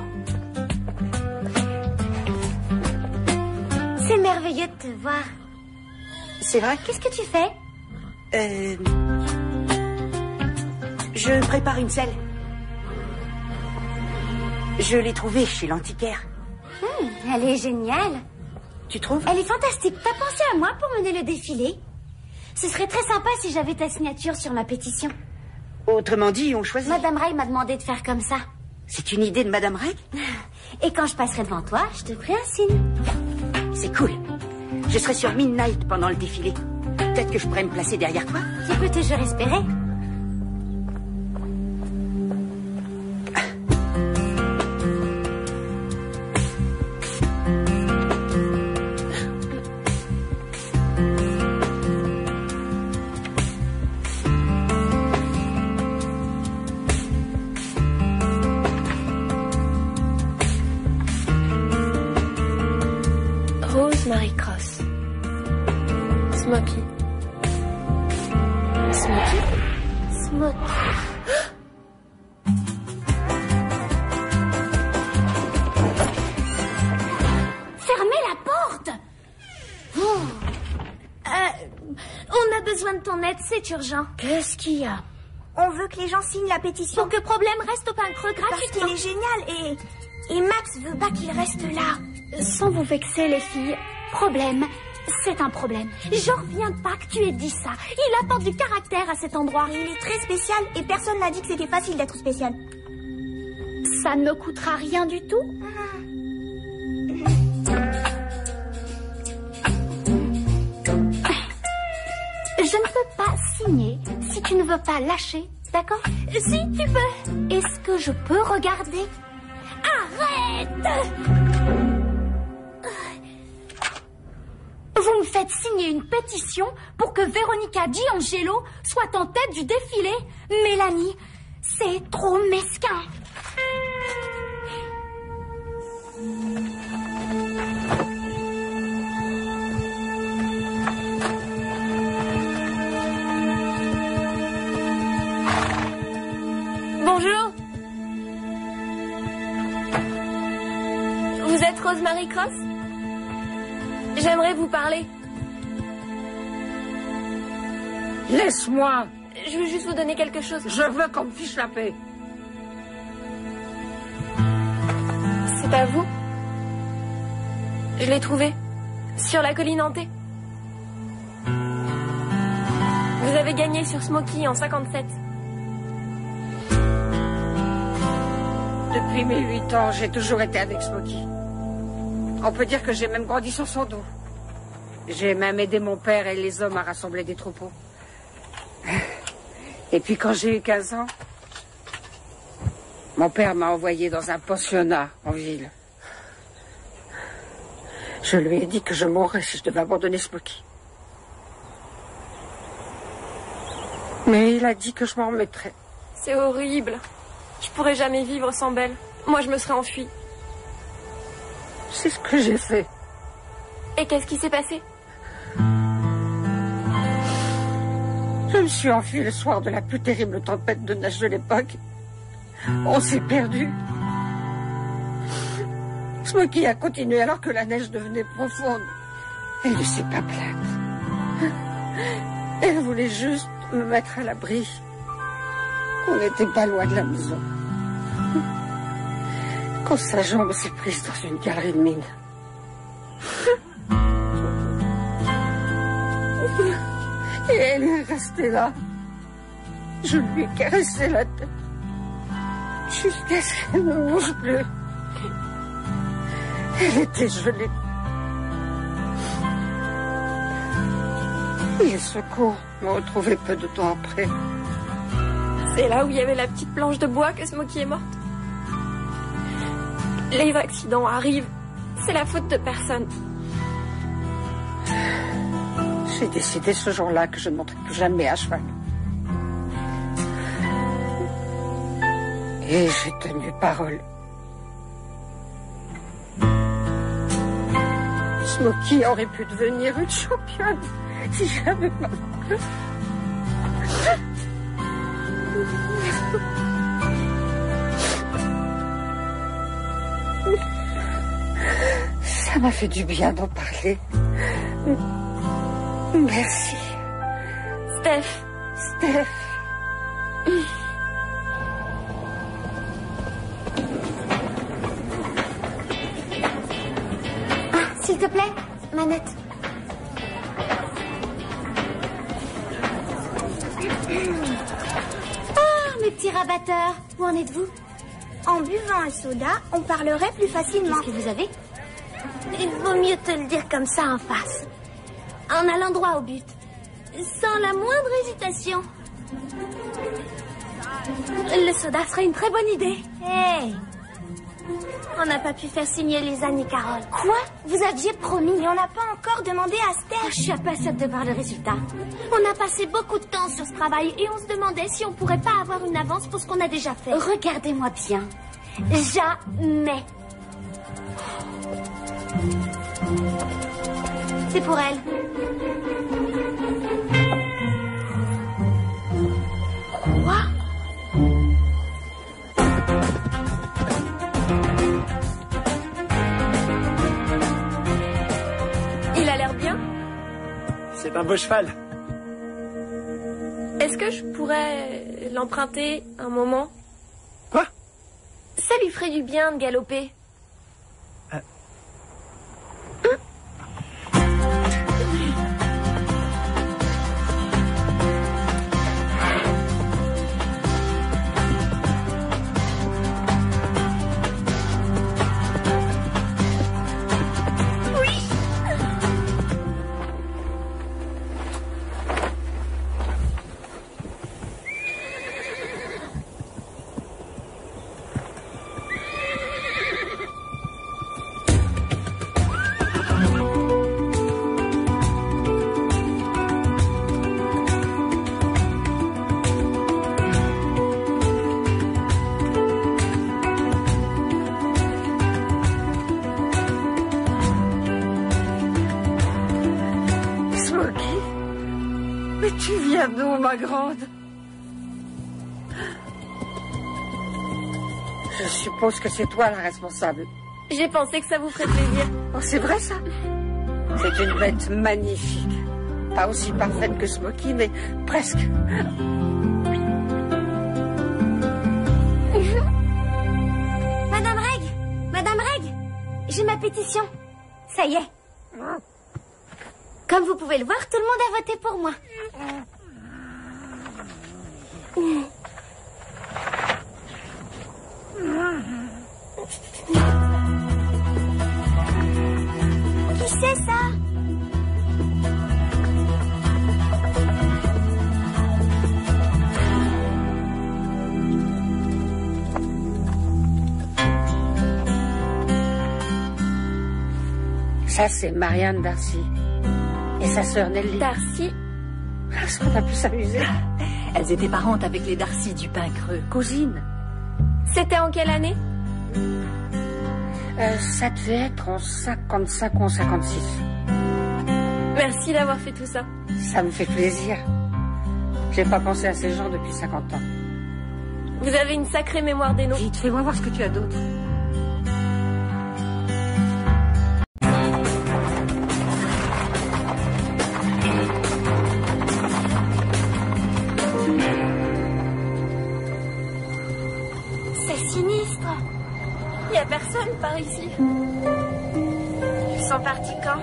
C'est merveilleux de te voir. C'est vrai? Qu'est-ce que tu fais? Je prépare une selle. Je l'ai trouvée chez l'antiquaire. Elle est géniale. Tu trouves? Elle est fantastique. T'as pensé à moi pour mener le défilé? Ce serait très sympa si j'avais ta signature sur ma pétition. Autrement dit, on choisit. Madame Ray m'a demandé de faire comme ça. C'est une idée de Madame Ray? Et quand je passerai devant toi, je te ferai un signe. C'est cool. Je serai sur Midnight pendant le défilé. Peut-être que je pourrais me placer derrière toi? Tu peux toujours espérer. Rosemary Cross. Smokey. Smokey? Smokey. Fermez la porte. On a besoin de ton aide, c'est urgent. Qu'est-ce qu'il y a? On veut que les gens signent la pétition. Pour que Problème reste au pain creux Parce gratuitement. qu'il est génial et Max veut pas qu'il reste là. Sans vous vexer, les filles, Problème, c'est un problème. J'en reviens pas que tu aies dit ça. Il apporte du caractère à cet endroit. Il est très spécial et personne n'a dit que c'était facile d'être spécial. Ça ne coûtera rien du tout. Je ne peux pas signer si tu ne veux pas lâcher, d'accord? Si, tu peux. Est-ce que je peux regarder? Arrête! Vous me faites signer une pétition pour que Veronica D'Angelo soit en tête du défilé. Mélanie, c'est trop mesquin. Bonjour. Vous êtes Rosemary Cross? J'aimerais vous parler. Laisse-moi. Je veux juste vous donner quelque chose. Je veux qu'on me fiche la paix. C'est à vous. Je l'ai trouvé. Sur la colline hantée. Vous avez gagné sur Smokey en 57. Depuis mes 8 ans, j'ai toujours été avec Smokey. On peut dire que j'ai même grandi sur son dos. J'ai même aidé mon père et les hommes à rassembler des troupeaux. Et puis quand j'ai eu 15 ans, mon père m'a envoyé dans un pensionnat en ville. Je lui ai dit que je mourrais si je devais abandonner Smokey. Mais il a dit que je m'en remettrais. C'est horrible. Je pourrais jamais vivre sans Belle. Moi, je me serais enfuie. C'est ce que j'ai fait. Et qu'est-ce qui s'est passé? Je me suis enfuie le soir de la plus terrible tempête de neige de l'époque. On s'est perdu. Smokey a continué alors que la neige devenait profonde. Elle ne s'est pas plainte. Elle voulait juste me mettre à l'abri. On n'était pas loin de la maison. Quand sa jambe s'est prise dans une galerie de mine. Et elle est restée là. Je lui ai caressé la tête. Jusqu'à ce qu'elle ne bouge plus. Elle était gelée. Les secours m'ont retrouvé peu de temps après. C'est là où il y avait la petite planche de bois que Smokey est morte. Les accidents arrivent. C'est la faute de personne. J'ai décidé ce jour-là que je ne monterai plus jamais à cheval. Et j'ai tenu parole. Smokey aurait pu devenir une championne si j'avais pas... Ça m'a fait du bien d'en parler. Merci. Steph. S'il te plaît, manette. Ah, mes petits rabatteurs, où en êtes-vous? En buvant un soda, on parlerait plus facilement. Qu'est-ce que vous avez? Il vaut mieux te le dire comme ça en face. En allant droit au but. Sans la moindre hésitation. Le soda serait une très bonne idée. Hey! On n'a pas pu faire signer Lisa ni Carole. Quoi? Vous aviez promis. Et on n'a pas encore demandé à Steph. Je suis impatiente de voir le résultat. On a passé beaucoup de temps sur ce travail et on se demandait si on pourrait pas avoir une avance pour ce qu'on a déjà fait. Regardez-moi bien. Jamais. C'est pour elle. Quoi? Il a l'air bien. C'est un beau cheval. Est-ce que je pourrais l'emprunter un moment? Quoi? Ça lui ferait du bien de galoper. Mais tu viens d'où, ma grande? Je suppose que c'est toi la responsable. J'ai pensé que ça vous ferait plaisir. Oh, c'est vrai, ça? C'est une bête magnifique. Pas aussi parfaite que Smokey, mais presque. Madame Reg, j'ai ma pétition. Ça y est. Comme vous pouvez le voir, tout le monde a voté pour moi. Qui c'est ça? Ça, c'est Marianne Darcy. Et sa sœur Nelly. Darcy? Est-ce qu'on a pu s'amuser? Elles étaient parentes avec les Darcy du Pain Creux. Cousine. C'était en quelle année? Ça devait être en 55 ou en 56. Merci d'avoir fait tout ça. Ça me fait plaisir. J'ai pas pensé à ces gens depuis 50 ans. Vous avez une sacrée mémoire des noms. Vite, fais-moi voir ce que tu as d'autre. Il n'y a personne par ici. Ils sont partis quand?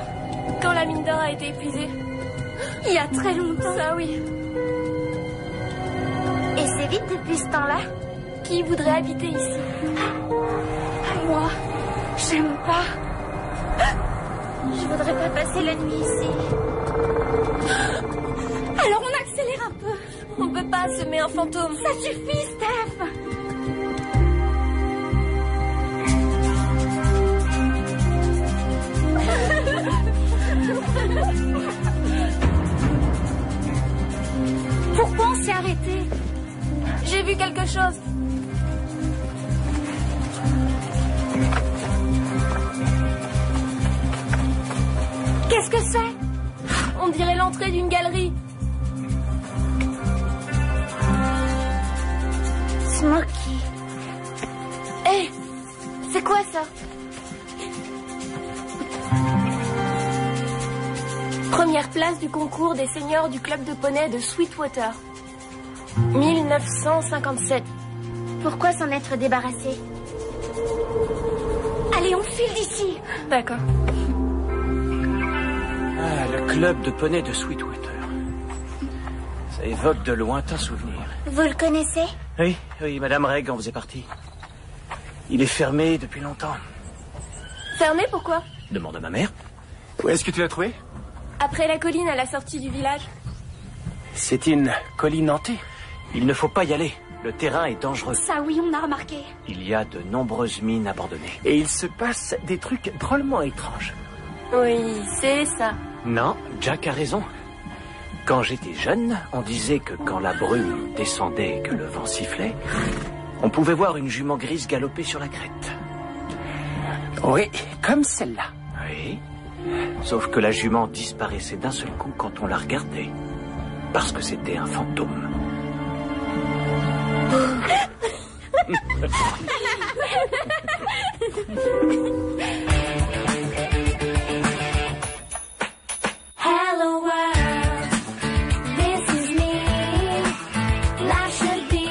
Quand la mine d'or a été épuisée. Il y a très longtemps. Ça, oui. Et c'est vite depuis ce temps-là? Qui voudrait habiter ici? Moi, j'aime pas. Je voudrais pas passer la nuit ici. Alors on accélère un peu. On peut pas semer un fantôme. Ça suffit, Steph. Pourquoi on s'est arrêté? J'ai vu quelque chose. Qu'est-ce que c'est? On dirait l'entrée d'une galerie. Smokey. Hé, c'est quoi ça? Première place du concours des seniors du club de poney de Sweetwater. 1957. Pourquoi s'en être débarrassé? Allez, on file d'ici. D'accord. Ah, le club de poney de Sweetwater. Ça évoque de lointains souvenirs. Vous le connaissez? Oui, Madame Reg en faisait partie. Il est fermé depuis longtemps. Fermé, pourquoi? Demande à ma mère. Où est-ce que tu l'as trouvé? Après la colline, à la sortie du village. C'est une colline hantée. Il ne faut pas y aller. Le terrain est dangereux. Ça, oui, on a remarqué. Il y a de nombreuses mines abandonnées. Et il se passe des trucs drôlement étranges. Oui, c'est ça. Non, Jack a raison. Quand j'étais jeune, on disait que quand la brume descendait et que le vent sifflait, on pouvait voir une jument grise galoper sur la crête. Oui, comme celle-là. Oui. Sauf que la jument disparaissait d'un seul coup quand on la regardait. Parce que c'était un fantôme. Hello world, this is me. Life should be,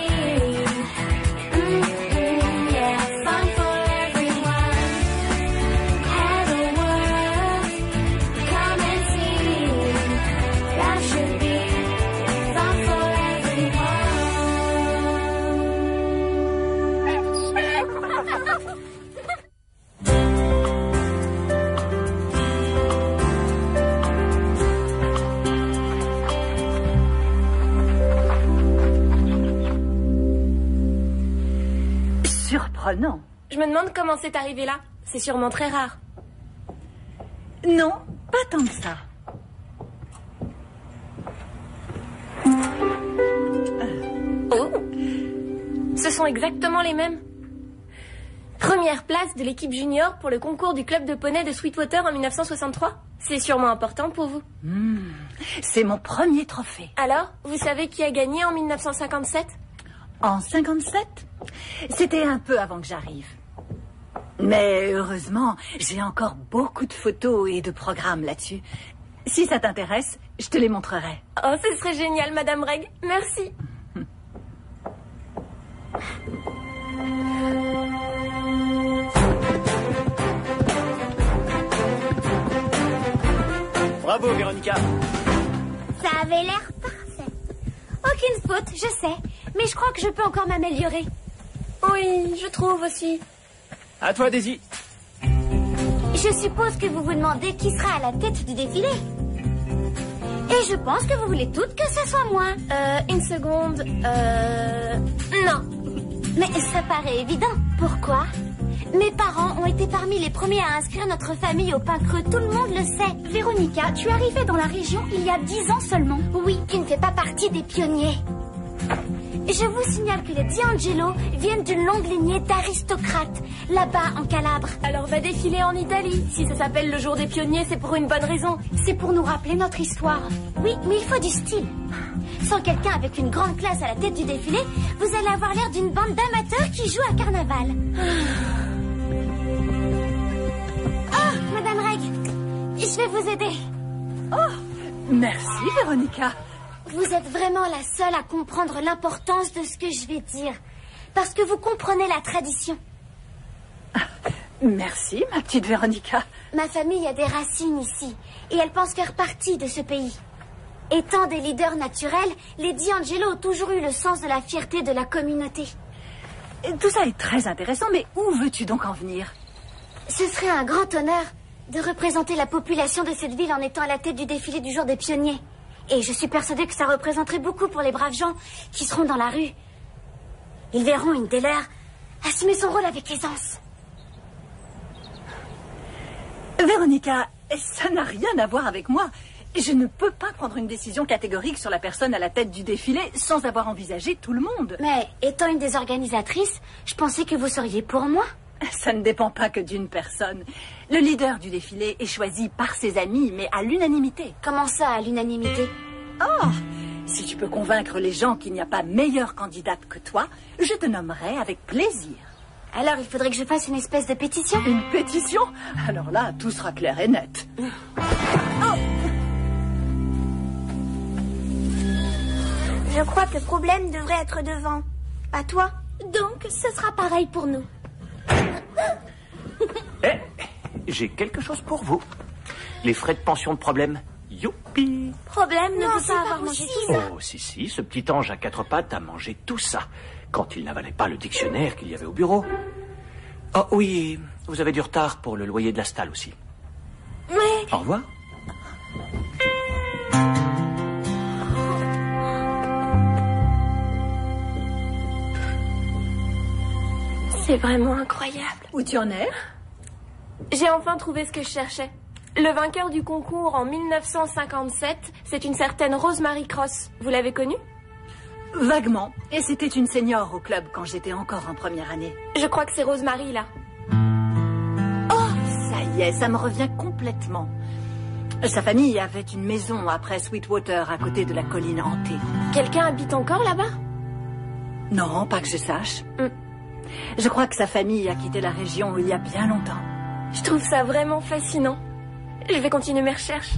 yeah, fun for everyone. Hello world, come and see. Life should be fun for everyone. Surprenant. Je me demande comment c'est arrivé là. C'est sûrement très rare. Non, pas tant que ça. Oh! Ce sont exactement les mêmes. Première place de l'équipe junior pour le concours du club de poney de Sweetwater en 1963. C'est sûrement important pour vous. C'est mon premier trophée. Alors, vous savez qui a gagné en 1957? En 57? C'était un peu avant que j'arrive. Mais heureusement, j'ai encore beaucoup de photos et de programmes là-dessus. Si ça t'intéresse, je te les montrerai. Oh, ce serait génial, Madame Reg. Merci. Bravo, Véronica. Ça avait l'air parfait. Aucune faute, je sais. Mais je crois que je peux encore m'améliorer. Oui, je trouve aussi. À toi, Daisy. Je suppose que vous vous demandez qui sera à la tête du défilé. Et je pense que vous voulez toutes que ce soit moi. Une seconde. Non. Mais ça paraît évident. Pourquoi? Mes parents ont été parmi les premiers à inscrire notre famille au pain creux. Tout le monde le sait. Véronica, tu arrivais dans la région il y a 10 ans seulement. Oui, tu ne fais pas partie des pionniers. Je vous signale que les D'Angelo viennent d'une longue lignée d'aristocrates, là-bas en Calabre. Alors va défiler en Italie. Si ça s'appelle le jour des pionniers, c'est pour une bonne raison. C'est pour nous rappeler notre histoire. Oui, mais il faut du style. Sans quelqu'un avec une grande classe à la tête du défilé, vous allez avoir l'air d'une bande d'amateurs qui jouent à carnaval. Oh, Madame Reg, je vais vous aider. Oh, merci, Véronica. Vous êtes vraiment la seule à comprendre l'importance de ce que je vais dire. Parce que vous comprenez la tradition. Merci, ma petite Véronica. Ma famille a des racines ici. Et elle pense faire partie de ce pays. Étant des leaders naturels, les D'Angelo ont toujours eu le sens de la fierté de la communauté. Tout ça est très intéressant, mais où veux-tu donc en venir? Ce serait un grand honneur de représenter la population de cette ville en étant à la tête du défilé du jour des pionniers. Et je suis persuadée que ça représenterait beaucoup pour les braves gens qui seront dans la rue. Ils verront une des leurs assumer son rôle avec aisance. Véronica, ça n'a rien à voir avec moi. Je ne peux pas prendre une décision catégorique sur la personne à la tête du défilé sans avoir envisagé tout le monde. Mais étant une des organisatrices, je pensais que vous seriez pour moi. Ça ne dépend pas que d'une personne. Le leader du défilé est choisi par ses amis, mais à l'unanimité. Comment ça, à l'unanimité? Oh, si tu peux convaincre les gens qu'il n'y a pas meilleure candidate que toi, je te nommerai avec plaisir. Alors, il faudrait que je fasse une espèce de pétition? Une pétition? Alors là, tout sera clair et net. Oh! Je crois que le problème devrait être devant. Pas toi? Donc, ce sera pareil pour nous. Eh, j'ai quelque chose pour vous. Les frais de pension de problème. Youpi! Problème ne Non, peut c'est pas pas avoir mangé possible. tout ça. Oh, si, ce petit ange à quatre pattes a mangé tout ça, quand il n'avalait pas le dictionnaire qu'il y avait au bureau. Oh oui, vous avez du retard pour le loyer de la stalle aussi. Mais... Au revoir. C'est vraiment incroyable. Où tu en es? J'ai enfin trouvé ce que je cherchais. Le vainqueur du concours en 1957, c'est une certaine Rosemary Cross. Vous l'avez connue? Vaguement. Et c'était une senior au club quand j'étais encore en première année. Je crois que c'est Rosemary, là. Oh, ça y est, ça me revient complètement. Sa famille avait une maison après Sweetwater, à côté de la colline hantée. Quelqu'un habite encore là-bas? Non, pas que je sache. Je crois que sa famille a quitté la région il y a bien longtemps. Je trouve ça vraiment fascinant. Je vais continuer mes recherches.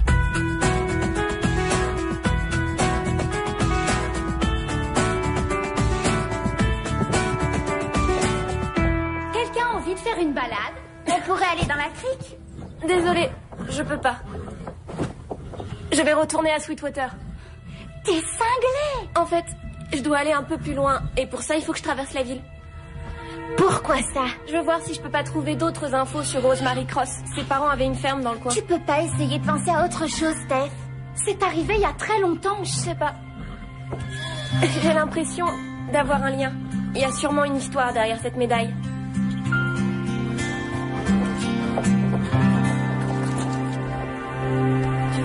Quelqu'un a envie de faire une balade? On pourrait aller dans la crique. Désolée, je peux pas. Je vais retourner à Sweetwater. T'es cinglé! En fait, je dois aller un peu plus loin. Et pour ça, il faut que je traverse la ville. Pourquoi ça? Je veux voir si je peux pas trouver d'autres infos sur Rosemary Cross. Ses parents avaient une ferme dans le coin. Tu peux pas essayer de penser à autre chose, Steph. C'est arrivé il y a très longtemps. Je sais pas. J'ai l'impression d'avoir un lien. Il y a sûrement une histoire derrière cette médaille.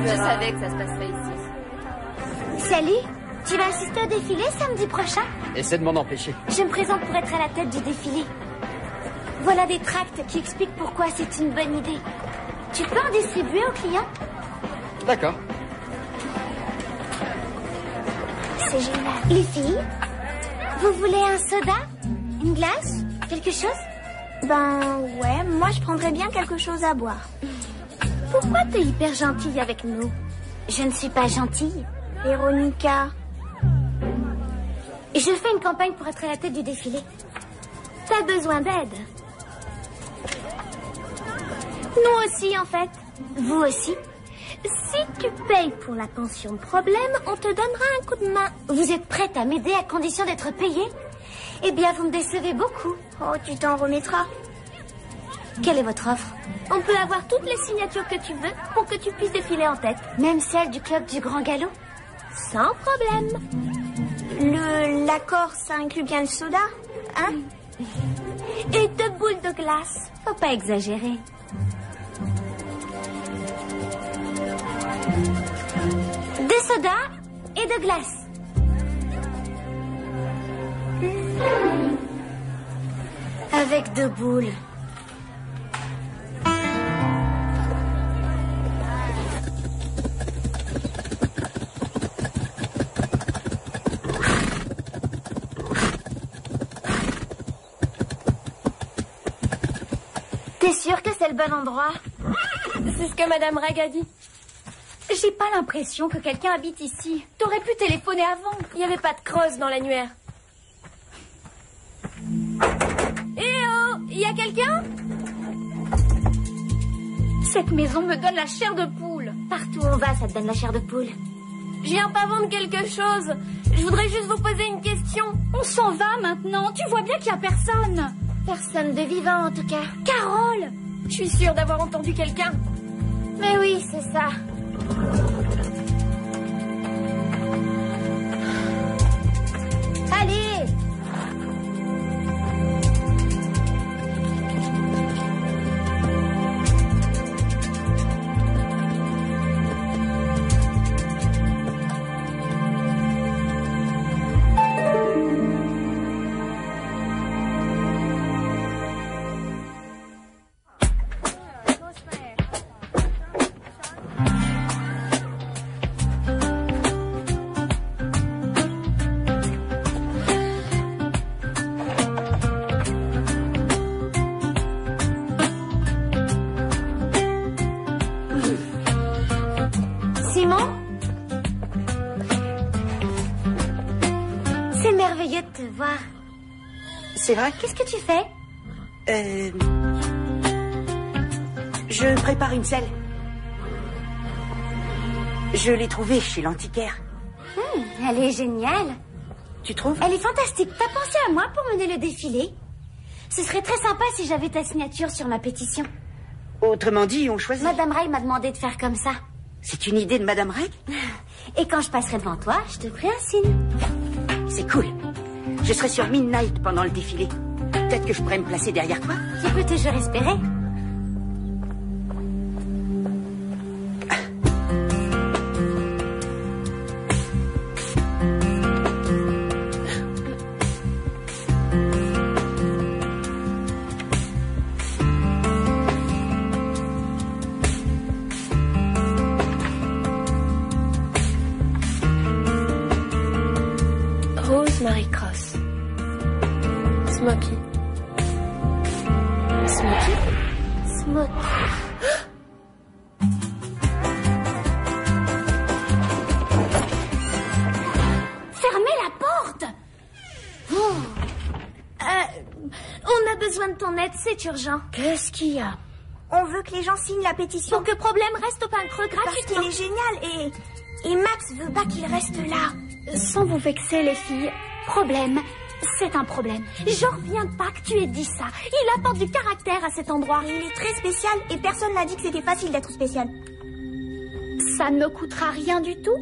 Je savais que ça se passerait ici. Salut, tu vas assister au défilé samedi prochain? Essaie de m'en empêcher. Je me présente pour être à la tête du défilé. Voilà des tracts qui expliquent pourquoi c'est une bonne idée. Tu peux en distribuer aux clients? D'accord. C'est génial. Les filles, vous voulez un soda? Une glace? Quelque chose? Ben ouais, moi je prendrais bien quelque chose à boire. Pourquoi t'es hyper gentille avec nous? Je ne suis pas gentille. Véronica. Je fais une campagne pour être à la tête du défilé. T'as besoin d'aide? Nous aussi, en fait. Vous aussi? Si tu payes pour la pension de problème, on te donnera un coup de main. Vous êtes prête à m'aider à condition d'être payée? Eh bien, vous me décevez beaucoup. Oh, tu t'en remettras. Quelle est votre offre? On peut avoir toutes les signatures que tu veux pour que tu puisses défiler en tête. Même celle du club du Grand Galop? Sans problème. L'accord, ça inclut bien le soda, hein? Et 2 boules de glace. Faut pas exagérer. Des sodas et de glace. Avec 2 boules. T'es sûre que c'est le bon endroit? C'est ce que Madame Reg a dit. J'ai pas l'impression que quelqu'un habite ici. T'aurais pu téléphoner avant. Il n'y avait pas de creuse dans l'annuaire. Eh oh, il y a quelqu'un? Cette maison me donne la chair de poule. Partout où on va, ça te donne la chair de poule. Je viens pas vendre quelque chose. Je voudrais juste vous poser une question. On s'en va maintenant. Tu vois bien qu'il y a personne. Personne de vivant, en tout cas. Carole! Je suis sûre d'avoir entendu quelqu'un. Mais oui, c'est ça. Allez! C'est vrai? Qu'est-ce que tu fais? Je prépare une selle. Je l'ai trouvée chez l'antiquaire. Elle est géniale. Tu trouves? Elle est fantastique. T'as pensé à moi pour mener le défilé? Ce serait très sympa si j'avais ta signature sur ma pétition. Autrement dit, on choisit. Madame Ray m'a demandé de faire comme ça. C'est une idée de Madame Ray? Et quand je passerai devant toi, je te ferai un signe. C'est cool. Je serai sur Midnight pendant le défilé. Peut-être que je pourrais me placer derrière toi? Tu peux toujours espérer. Rosemary Cross. Smokey. Smokey? Smokey. Fermez la porte. On a besoin de ton aide, c'est urgent. Qu'est-ce qu'il y a? On veut que les gens signent la pétition. Pour que Problème reste au Pâquereux Parce gratuitement. qu'il est génial et Max veut pas qu'il reste là. Sans vous vexer, les filles, Problème, c'est un problème. J'en reviens pas que tu aies dit ça. Il apporte du caractère à cet endroit. Il est très spécial et personne n'a dit que c'était facile d'être spécial. Ça ne coûtera rien du tout.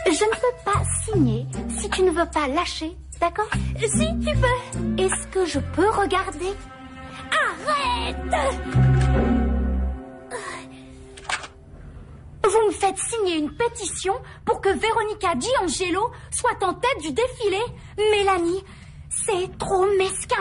Je ne peux pas signer si tu ne veux pas lâcher, d'accord? Si, tu peux. Est-ce que je peux regarder? Arrête! Vous me faites signer une pétition pour que Véronica D'Angelo soit en tête du défilé. Mélanie, c'est trop mesquin.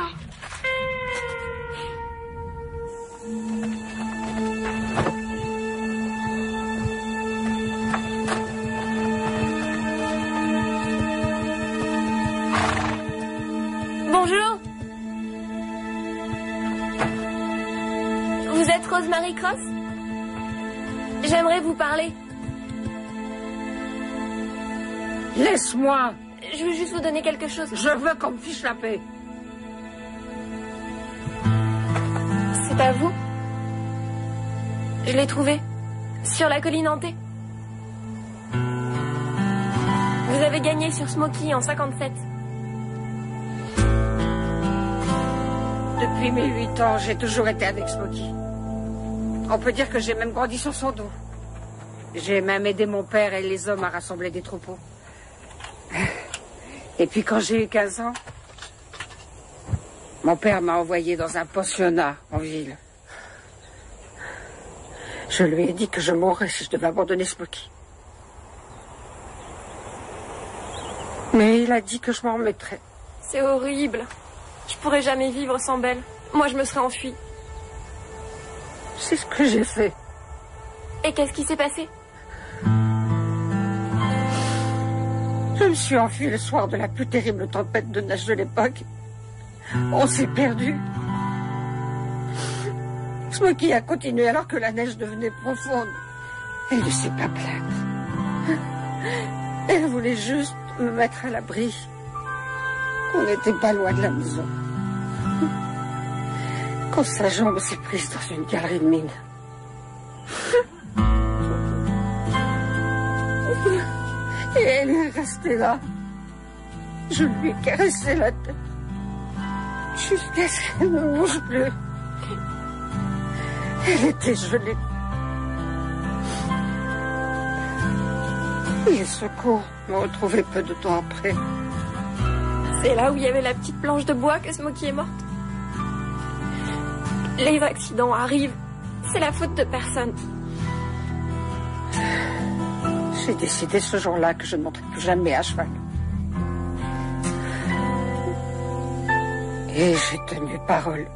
Bonjour. Vous êtes Rosemary Cross? J'aimerais vous parler. Laisse-moi. Je veux juste vous donner quelque chose. Je veux qu'on me fiche la paix. C'est à vous. Je l'ai trouvé. Sur la colline hantée. Vous avez gagné sur Smokey en 57. Depuis mes 8 ans, j'ai toujours été avec Smokey. On peut dire que j'ai même grandi sur son dos. J'ai même aidé mon père et les hommes à rassembler des troupeaux. Et puis quand j'ai eu 15 ans, mon père m'a envoyé dans un pensionnat en ville. Je lui ai dit que je mourrais si je devais abandonner Smokey. Mais il a dit que je m'en remettrais. C'est horrible. Je pourrais jamais vivre sans Belle. Moi, je me serais enfuie. C'est ce que j'ai fait. Et qu'est-ce qui s'est passé? Je me suis enfuie le soir de la plus terrible tempête de neige de l'époque. On s'est perdu. Smokey a continué alors que la neige devenait profonde. Elle ne s'est pas plainte. Elle voulait juste me mettre à l'abri. On n'était pas loin de la maison. Quand sa jambe s'est prise dans une galerie de mine. Et elle est restée là. Je lui ai caressé la tête. Jusqu'à ce qu'elle ne bouge plus. Elle était gelée. Les secours m'ont retrouvé peu de temps après. C'est là où il y avait la petite planche de bois que Smokey est morte. Les accidents arrivent. C'est la faute de personne. J'ai décidé ce jour-là que je ne monterai plus jamais à cheval. Et j'ai tenu parole.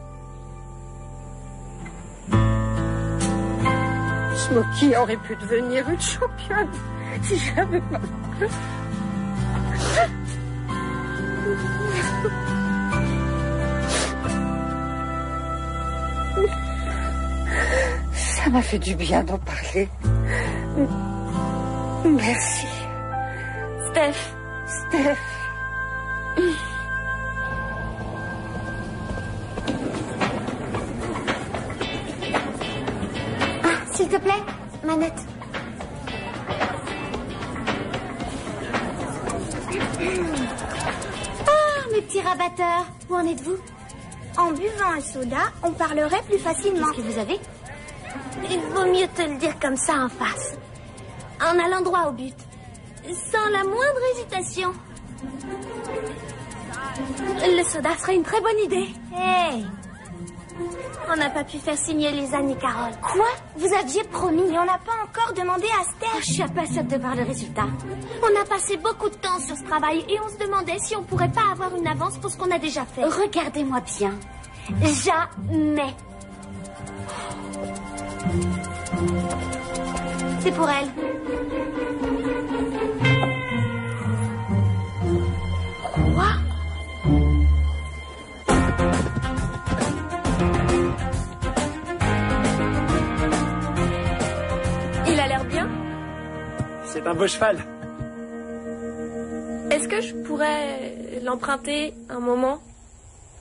Smokey aurait pu devenir une championne si j'avais pas... Ça m'a fait du bien d'en parler. Merci. Steph. Steph. Ah, s'il te plaît, manette. Ah, mes petits rabatteurs, où en êtes-vous? En buvant un soda, on parlerait plus facilement. Qu'est-ce que vous avez? Il vaut mieux te le dire comme ça en face. En allant droit au but. Sans la moindre hésitation. Le soda serait une très bonne idée. Hey! On n'a pas pu faire signer les Anne et Carole. Quoi? Vous aviez promis. Et on n'a pas encore demandé à Steph. Je suis impatiente de voir le résultat. On a passé beaucoup de temps sur ce travail et on se demandait si on pourrait pas avoir une avance pour ce qu'on a déjà fait. Regardez-moi bien. Jamais. C'est pour elle. Quoi? Il a l'air bien. C'est un beau cheval. Est-ce que je pourrais l'emprunter un moment?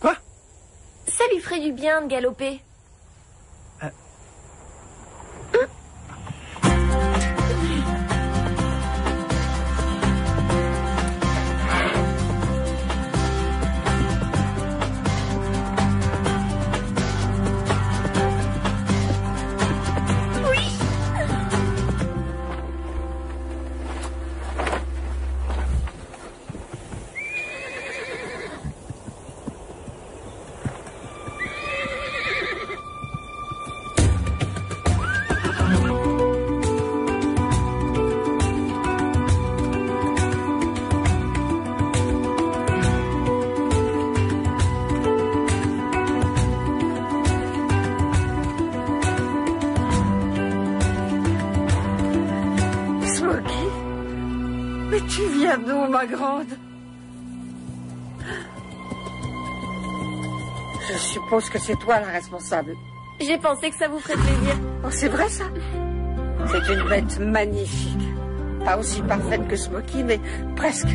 Quoi? Ça lui ferait du bien de galoper. Mais tu viens d'où, ma grande? Je suppose que c'est toi la responsable. J'ai pensé que ça vous ferait plaisir. Oh, c'est vrai, ça? C'est une bête magnifique. Pas aussi parfaite que Smokey, mais presque.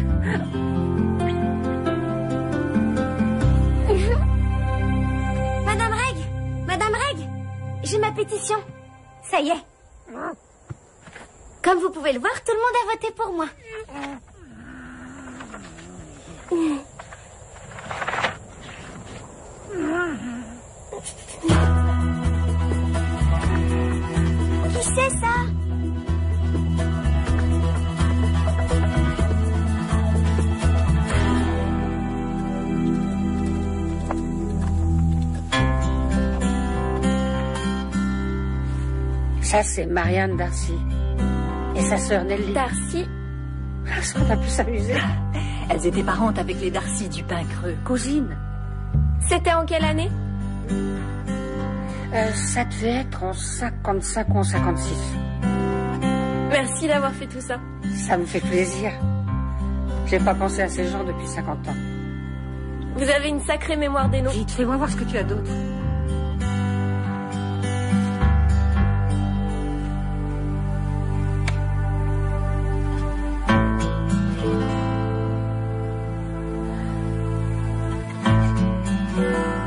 Madame Reg, j'ai ma pétition. Ça y est. Comme vous pouvez le voir, tout le monde a voté pour moi. Qui c'est ça? Ça, c'est Marianne Darcy. Et sa sœur Nelly. Darcy? Est-ce qu'on a pu s'amuser? Elles étaient parentes avec les Darcy du Pain Creux. Cousine. C'était en quelle année? Ça devait être en 55 ou en 56. Merci d'avoir fait tout ça. Ça me fait plaisir. J'ai pas pensé à ces gens depuis 50 ans. Vous avez une sacrée mémoire des noms. Vite, fais-moi voir ce que tu as d'autre.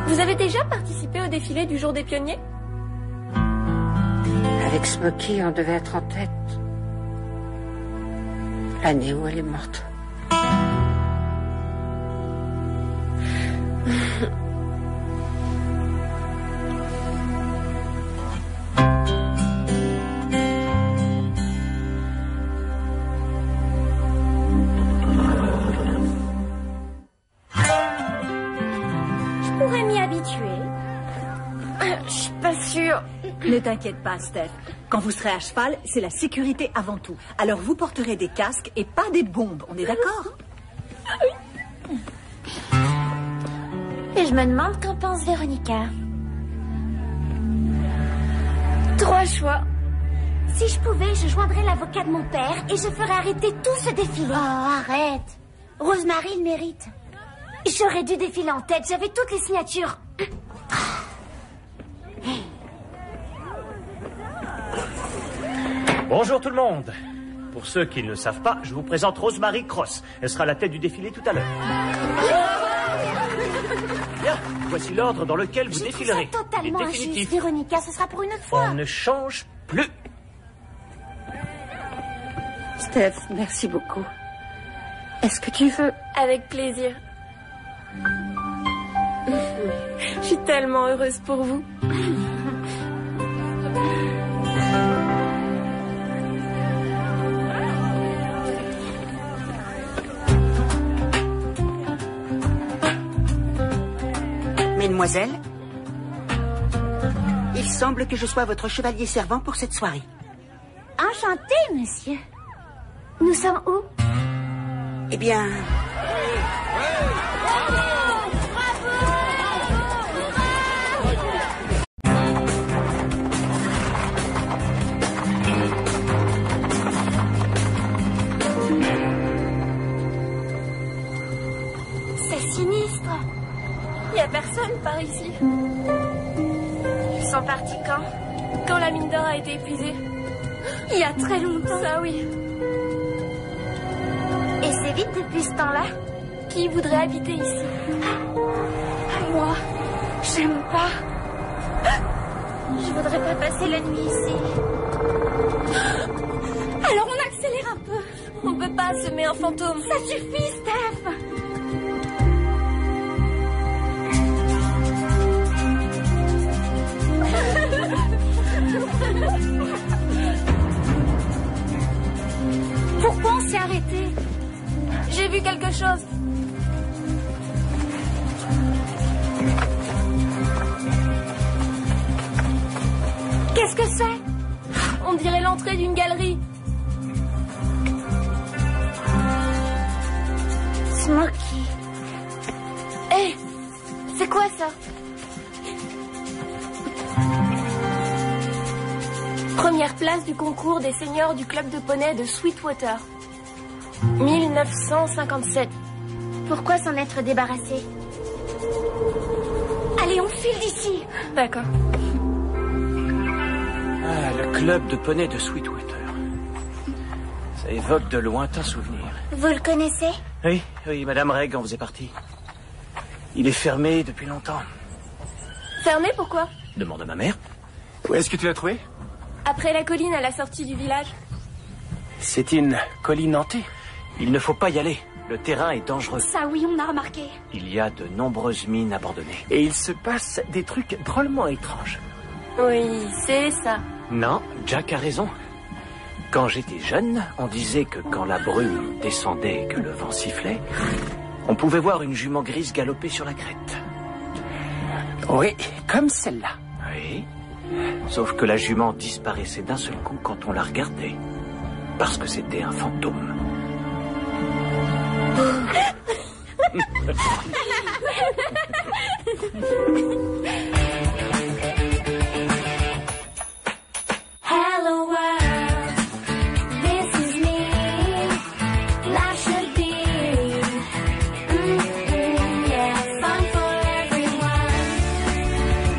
Vous avez déjà participé au défilé du jour des pionniers? Avec Smokey, on devait être en tête. L'année où elle est morte. Je pourrais m'y habituer. Je suis pas sûre. Ne t'inquiète pas, Steph. Quand vous serez à cheval, c'est la sécurité avant tout. Alors vous porterez des casques et pas des bombes. On est d'accord? Et je me demande qu'en pense Véronica. 3 choix. Si je pouvais, je joindrais l'avocat de mon père et je ferais arrêter tout ce défilé. Oh, arrête. Rosemary le mérite. J'aurais dû défiler en tête, j'avais toutes les signatures. Bonjour tout le monde. Pour ceux qui ne le savent pas, je vous présente Rosemary Cross. Elle sera à la tête du défilé tout à l'heure. Bien, voici l'ordre dans lequel vous défilerez. C'est totalement Il est injuste, définitif. Véronica, ce sera pour une fois. On ne change plus. Steph, merci beaucoup. Est-ce que tu veux... Avec plaisir. Je suis tellement heureuse pour vous. Mesdemoiselles, il semble que je sois votre chevalier servant pour cette soirée. Enchanté, monsieur. Nous sommes où? Eh bien... C'est sinistre. Il n'y a personne par ici. Ils sont partis quand? Quand la mine d'or a été épuisée. Il y a très longtemps. Ça oui. Et c'est vite depuis ce temps-là? Qui voudrait habiter ici? Moi, j'aime pas. Je voudrais pas passer la nuit ici. Alors on accélère un peu. On peut pas semer un fantôme. Ça suffit, Steph. Pourquoi on s'est arrêté? J'ai vu quelque chose. Qu'est-ce que c'est? On dirait l'entrée d'une galerie. Smokey. Hé, c'est quoi ça? Première place du concours des seniors du club de poney de Sweetwater. 1957. Pourquoi s'en être débarrassé? Allez, on file d'ici. D'accord. Ah, le club de poney de Sweetwater. Ça évoque de lointains souvenirs. Vous le connaissez? Oui, oui, Madame Reg en faisait partie. Il est fermé depuis longtemps. Fermé, pourquoi? Demande à ma mère. Où est-ce que tu l'as trouvé? Après la colline à la sortie du village. C'est une colline hantée. Il ne faut pas y aller. Le terrain est dangereux. Ça oui, on a remarqué. Il y a de nombreuses mines abandonnées. Et il se passe des trucs drôlement étranges. Oui, c'est ça. Non, Jack a raison. Quand j'étais jeune, on disait que quand la brume descendait et que le vent sifflait, on pouvait voir une jument grise galoper sur la crête. Oui, comme celle-là. Oui. Sauf que la jument disparaissait d'un seul coup quand on la regardait. Parce que c'était un fantôme. Hello world, this is me. Life should be, yeah, fun for everyone.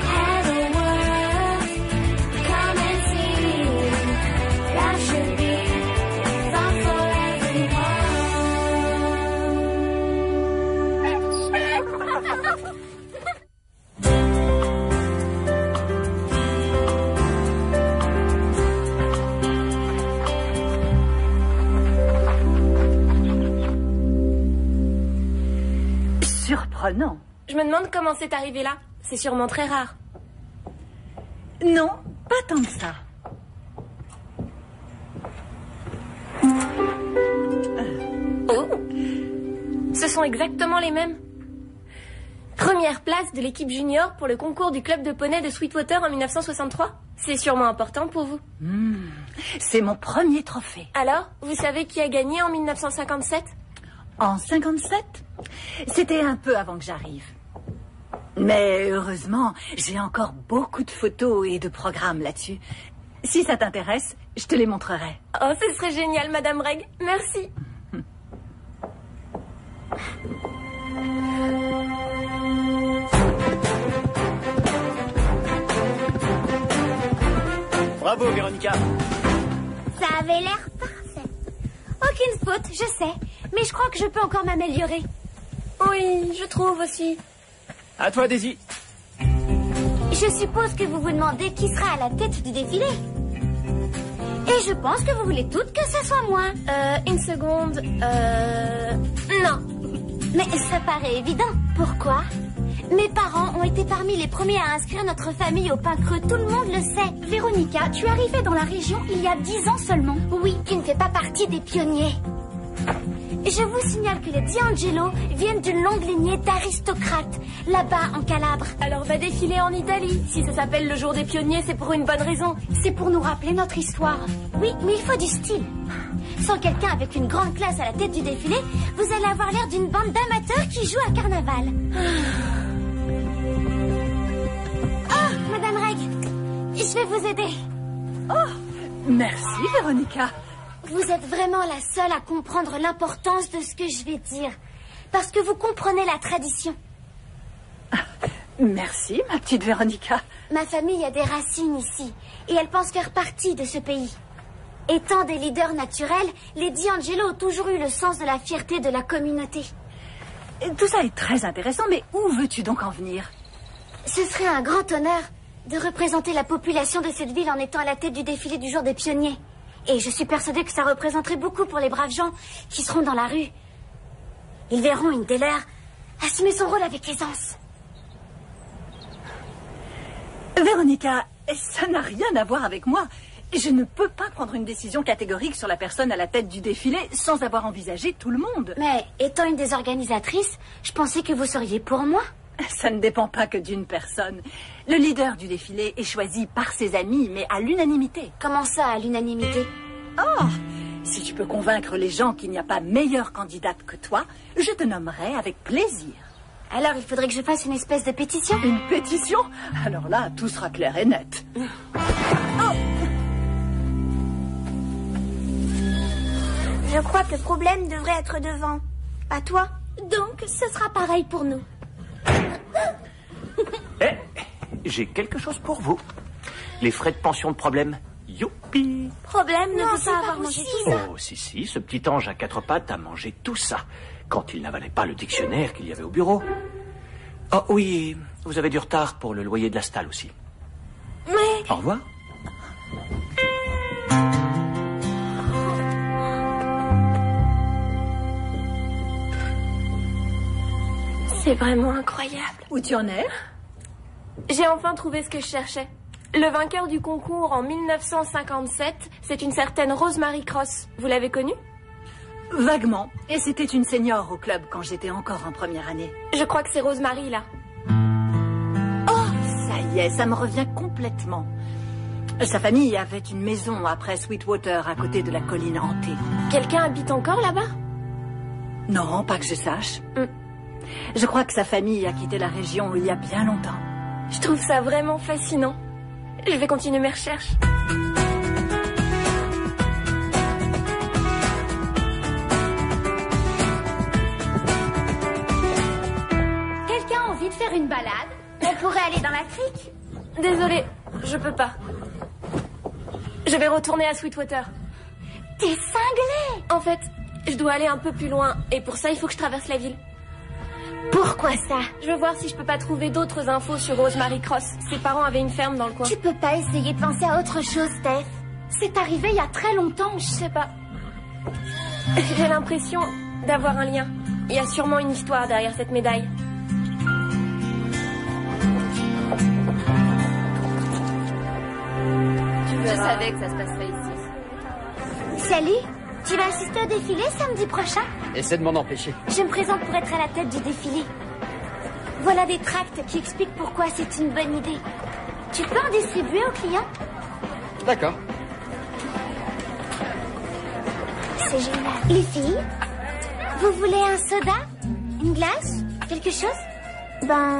Hello world, come and see. Life should be fun for everyone. Surprenant. Je me demande comment c'est arrivé là. C'est sûrement très rare. Non, pas tant que ça. Oh, ce sont exactement les mêmes. Première place de l'équipe junior pour le concours du club de poney de Sweetwater en 1963. C'est sûrement important pour vous. C'est mon premier trophée. Alors, vous savez qui a gagné en 1957? En 57? C'était un peu avant que j'arrive. Mais heureusement, j'ai encore beaucoup de photos et de programmes là-dessus. Si ça t'intéresse, je te les montrerai. Oh, ce serait génial, Madame Reg. Merci. Bravo, Véronica. Ça avait l'air parfait. qu'une faute, je sais. Mais je crois que je peux encore m'améliorer. Oui, je trouve aussi. À toi, Daisy. Je suppose que vous vous demandez qui sera à la tête du défilé. Et je pense que vous voulez toutes que ce soit moi. Une seconde. Non. Mais ça paraît évident. Pourquoi? Mes parents ont été parmi les premiers à inscrire notre famille au pain creux. Tout le monde le sait. Véronica, tu es arrivée dans la région il y a 10 ans seulement. Oui, tu ne fais pas partie des pionniers. Je vous signale que les D'Angelo viennent d'une longue lignée d'aristocrates, là-bas en Calabre. Alors va défiler en Italie. Si ça s'appelle le jour des pionniers, c'est pour une bonne raison. C'est pour nous rappeler notre histoire. Oui, mais il faut du style. Sans quelqu'un avec une grande classe à la tête du défilé, vous allez avoir l'air d'une bande d'amateurs qui jouent à carnaval. Oh, Madame Reg, je vais vous aider. Oh, merci, Véronica. Vous êtes vraiment la seule à comprendre l'importance de ce que je vais dire. Parce que vous comprenez la tradition. Merci, ma petite Véronica. Ma famille a des racines ici. Et elle pense faire partie de ce pays. Étant des leaders naturels, les D'Angelo ont toujours eu le sens de la fierté de la communauté. Tout ça est très intéressant, mais où veux-tu donc en venir? Ce serait un grand honneur de représenter la population de cette ville en étant à la tête du défilé du jour des pionniers. Et je suis persuadée que ça représenterait beaucoup pour les braves gens qui seront dans la rue. Ils verront une des leurs assumer son rôle avec aisance. Véronica, ça n'a rien à voir avec moi. Je ne peux pas prendre une décision catégorique sur la personne à la tête du défilé sans avoir envisagé tout le monde. Mais étant une des organisatrices, je pensais que vous seriez pour moi. Ça ne dépend pas que d'une personne. Le leader du défilé est choisi par ses amis, mais à l'unanimité. Comment ça, à l'unanimité? Oh, si tu peux convaincre les gens qu'il n'y a pas meilleure candidate que toi, je te nommerai avec plaisir. Alors, il faudrait que je fasse une espèce de pétition? Une pétition? Alors là, tout sera clair et net. Oh! Je crois que le problème devrait être devant. Pas toi? Donc, ce sera pareil pour nous. Eh, j'ai quelque chose pour vous. Les frais de pension de problème. Youpi! Problème ne Non, veut c'est pas pas avoir mangé possible. tout ça. Oh, si, ce petit ange à 4 pattes a mangé tout ça, quand il n'avalait pas le dictionnaire qu'il y avait au bureau. Oh oui, vous avez du retard pour le loyer de la stalle aussi. Mais... Au revoir. C'est vraiment incroyable. Où tu en es? J'ai enfin trouvé ce que je cherchais. Le vainqueur du concours en 1957, c'est une certaine Rosemary Cross. Vous l'avez connue? Vaguement. Et c'était une senior au club quand j'étais encore en première année. Je crois que c'est Rosemary, là. Oh, ça y est, ça me revient complètement. Sa famille avait une maison après Sweetwater, à côté de la colline hantée. Quelqu'un habite encore là-bas? Non, pas que je sache. Je crois que sa famille a quitté la région il y a bien longtemps. Je trouve ça vraiment fascinant. Je vais continuer mes recherches. Quelqu'un a envie de faire une balade? On pourrait aller dans la crique. Désolée, je peux pas. Je vais retourner à Sweetwater. T'es cinglé! En fait, je dois aller un peu plus loin. Et pour ça, il faut que je traverse la ville. Pourquoi ça? Je veux voir si je peux pas trouver d'autres infos sur Rosemary Cross. Ses parents avaient une ferme dans le coin. Tu peux pas essayer de penser à autre chose, Steph. C'est arrivé il y a très longtemps. Je sais pas. J'ai l'impression d'avoir un lien. Il y a sûrement une histoire derrière cette médaille. Je savais que ça se passerait ici. Salut, tu vas assister au défilé samedi prochain? Essaie de m'en empêcher. Je me présente pour être à la tête du défilé. Voilà des tracts qui expliquent pourquoi c'est une bonne idée. Tu peux en distribuer aux clients? D'accord. C'est génial. Les filles, vous voulez un soda? Une glace? Quelque chose? Ben...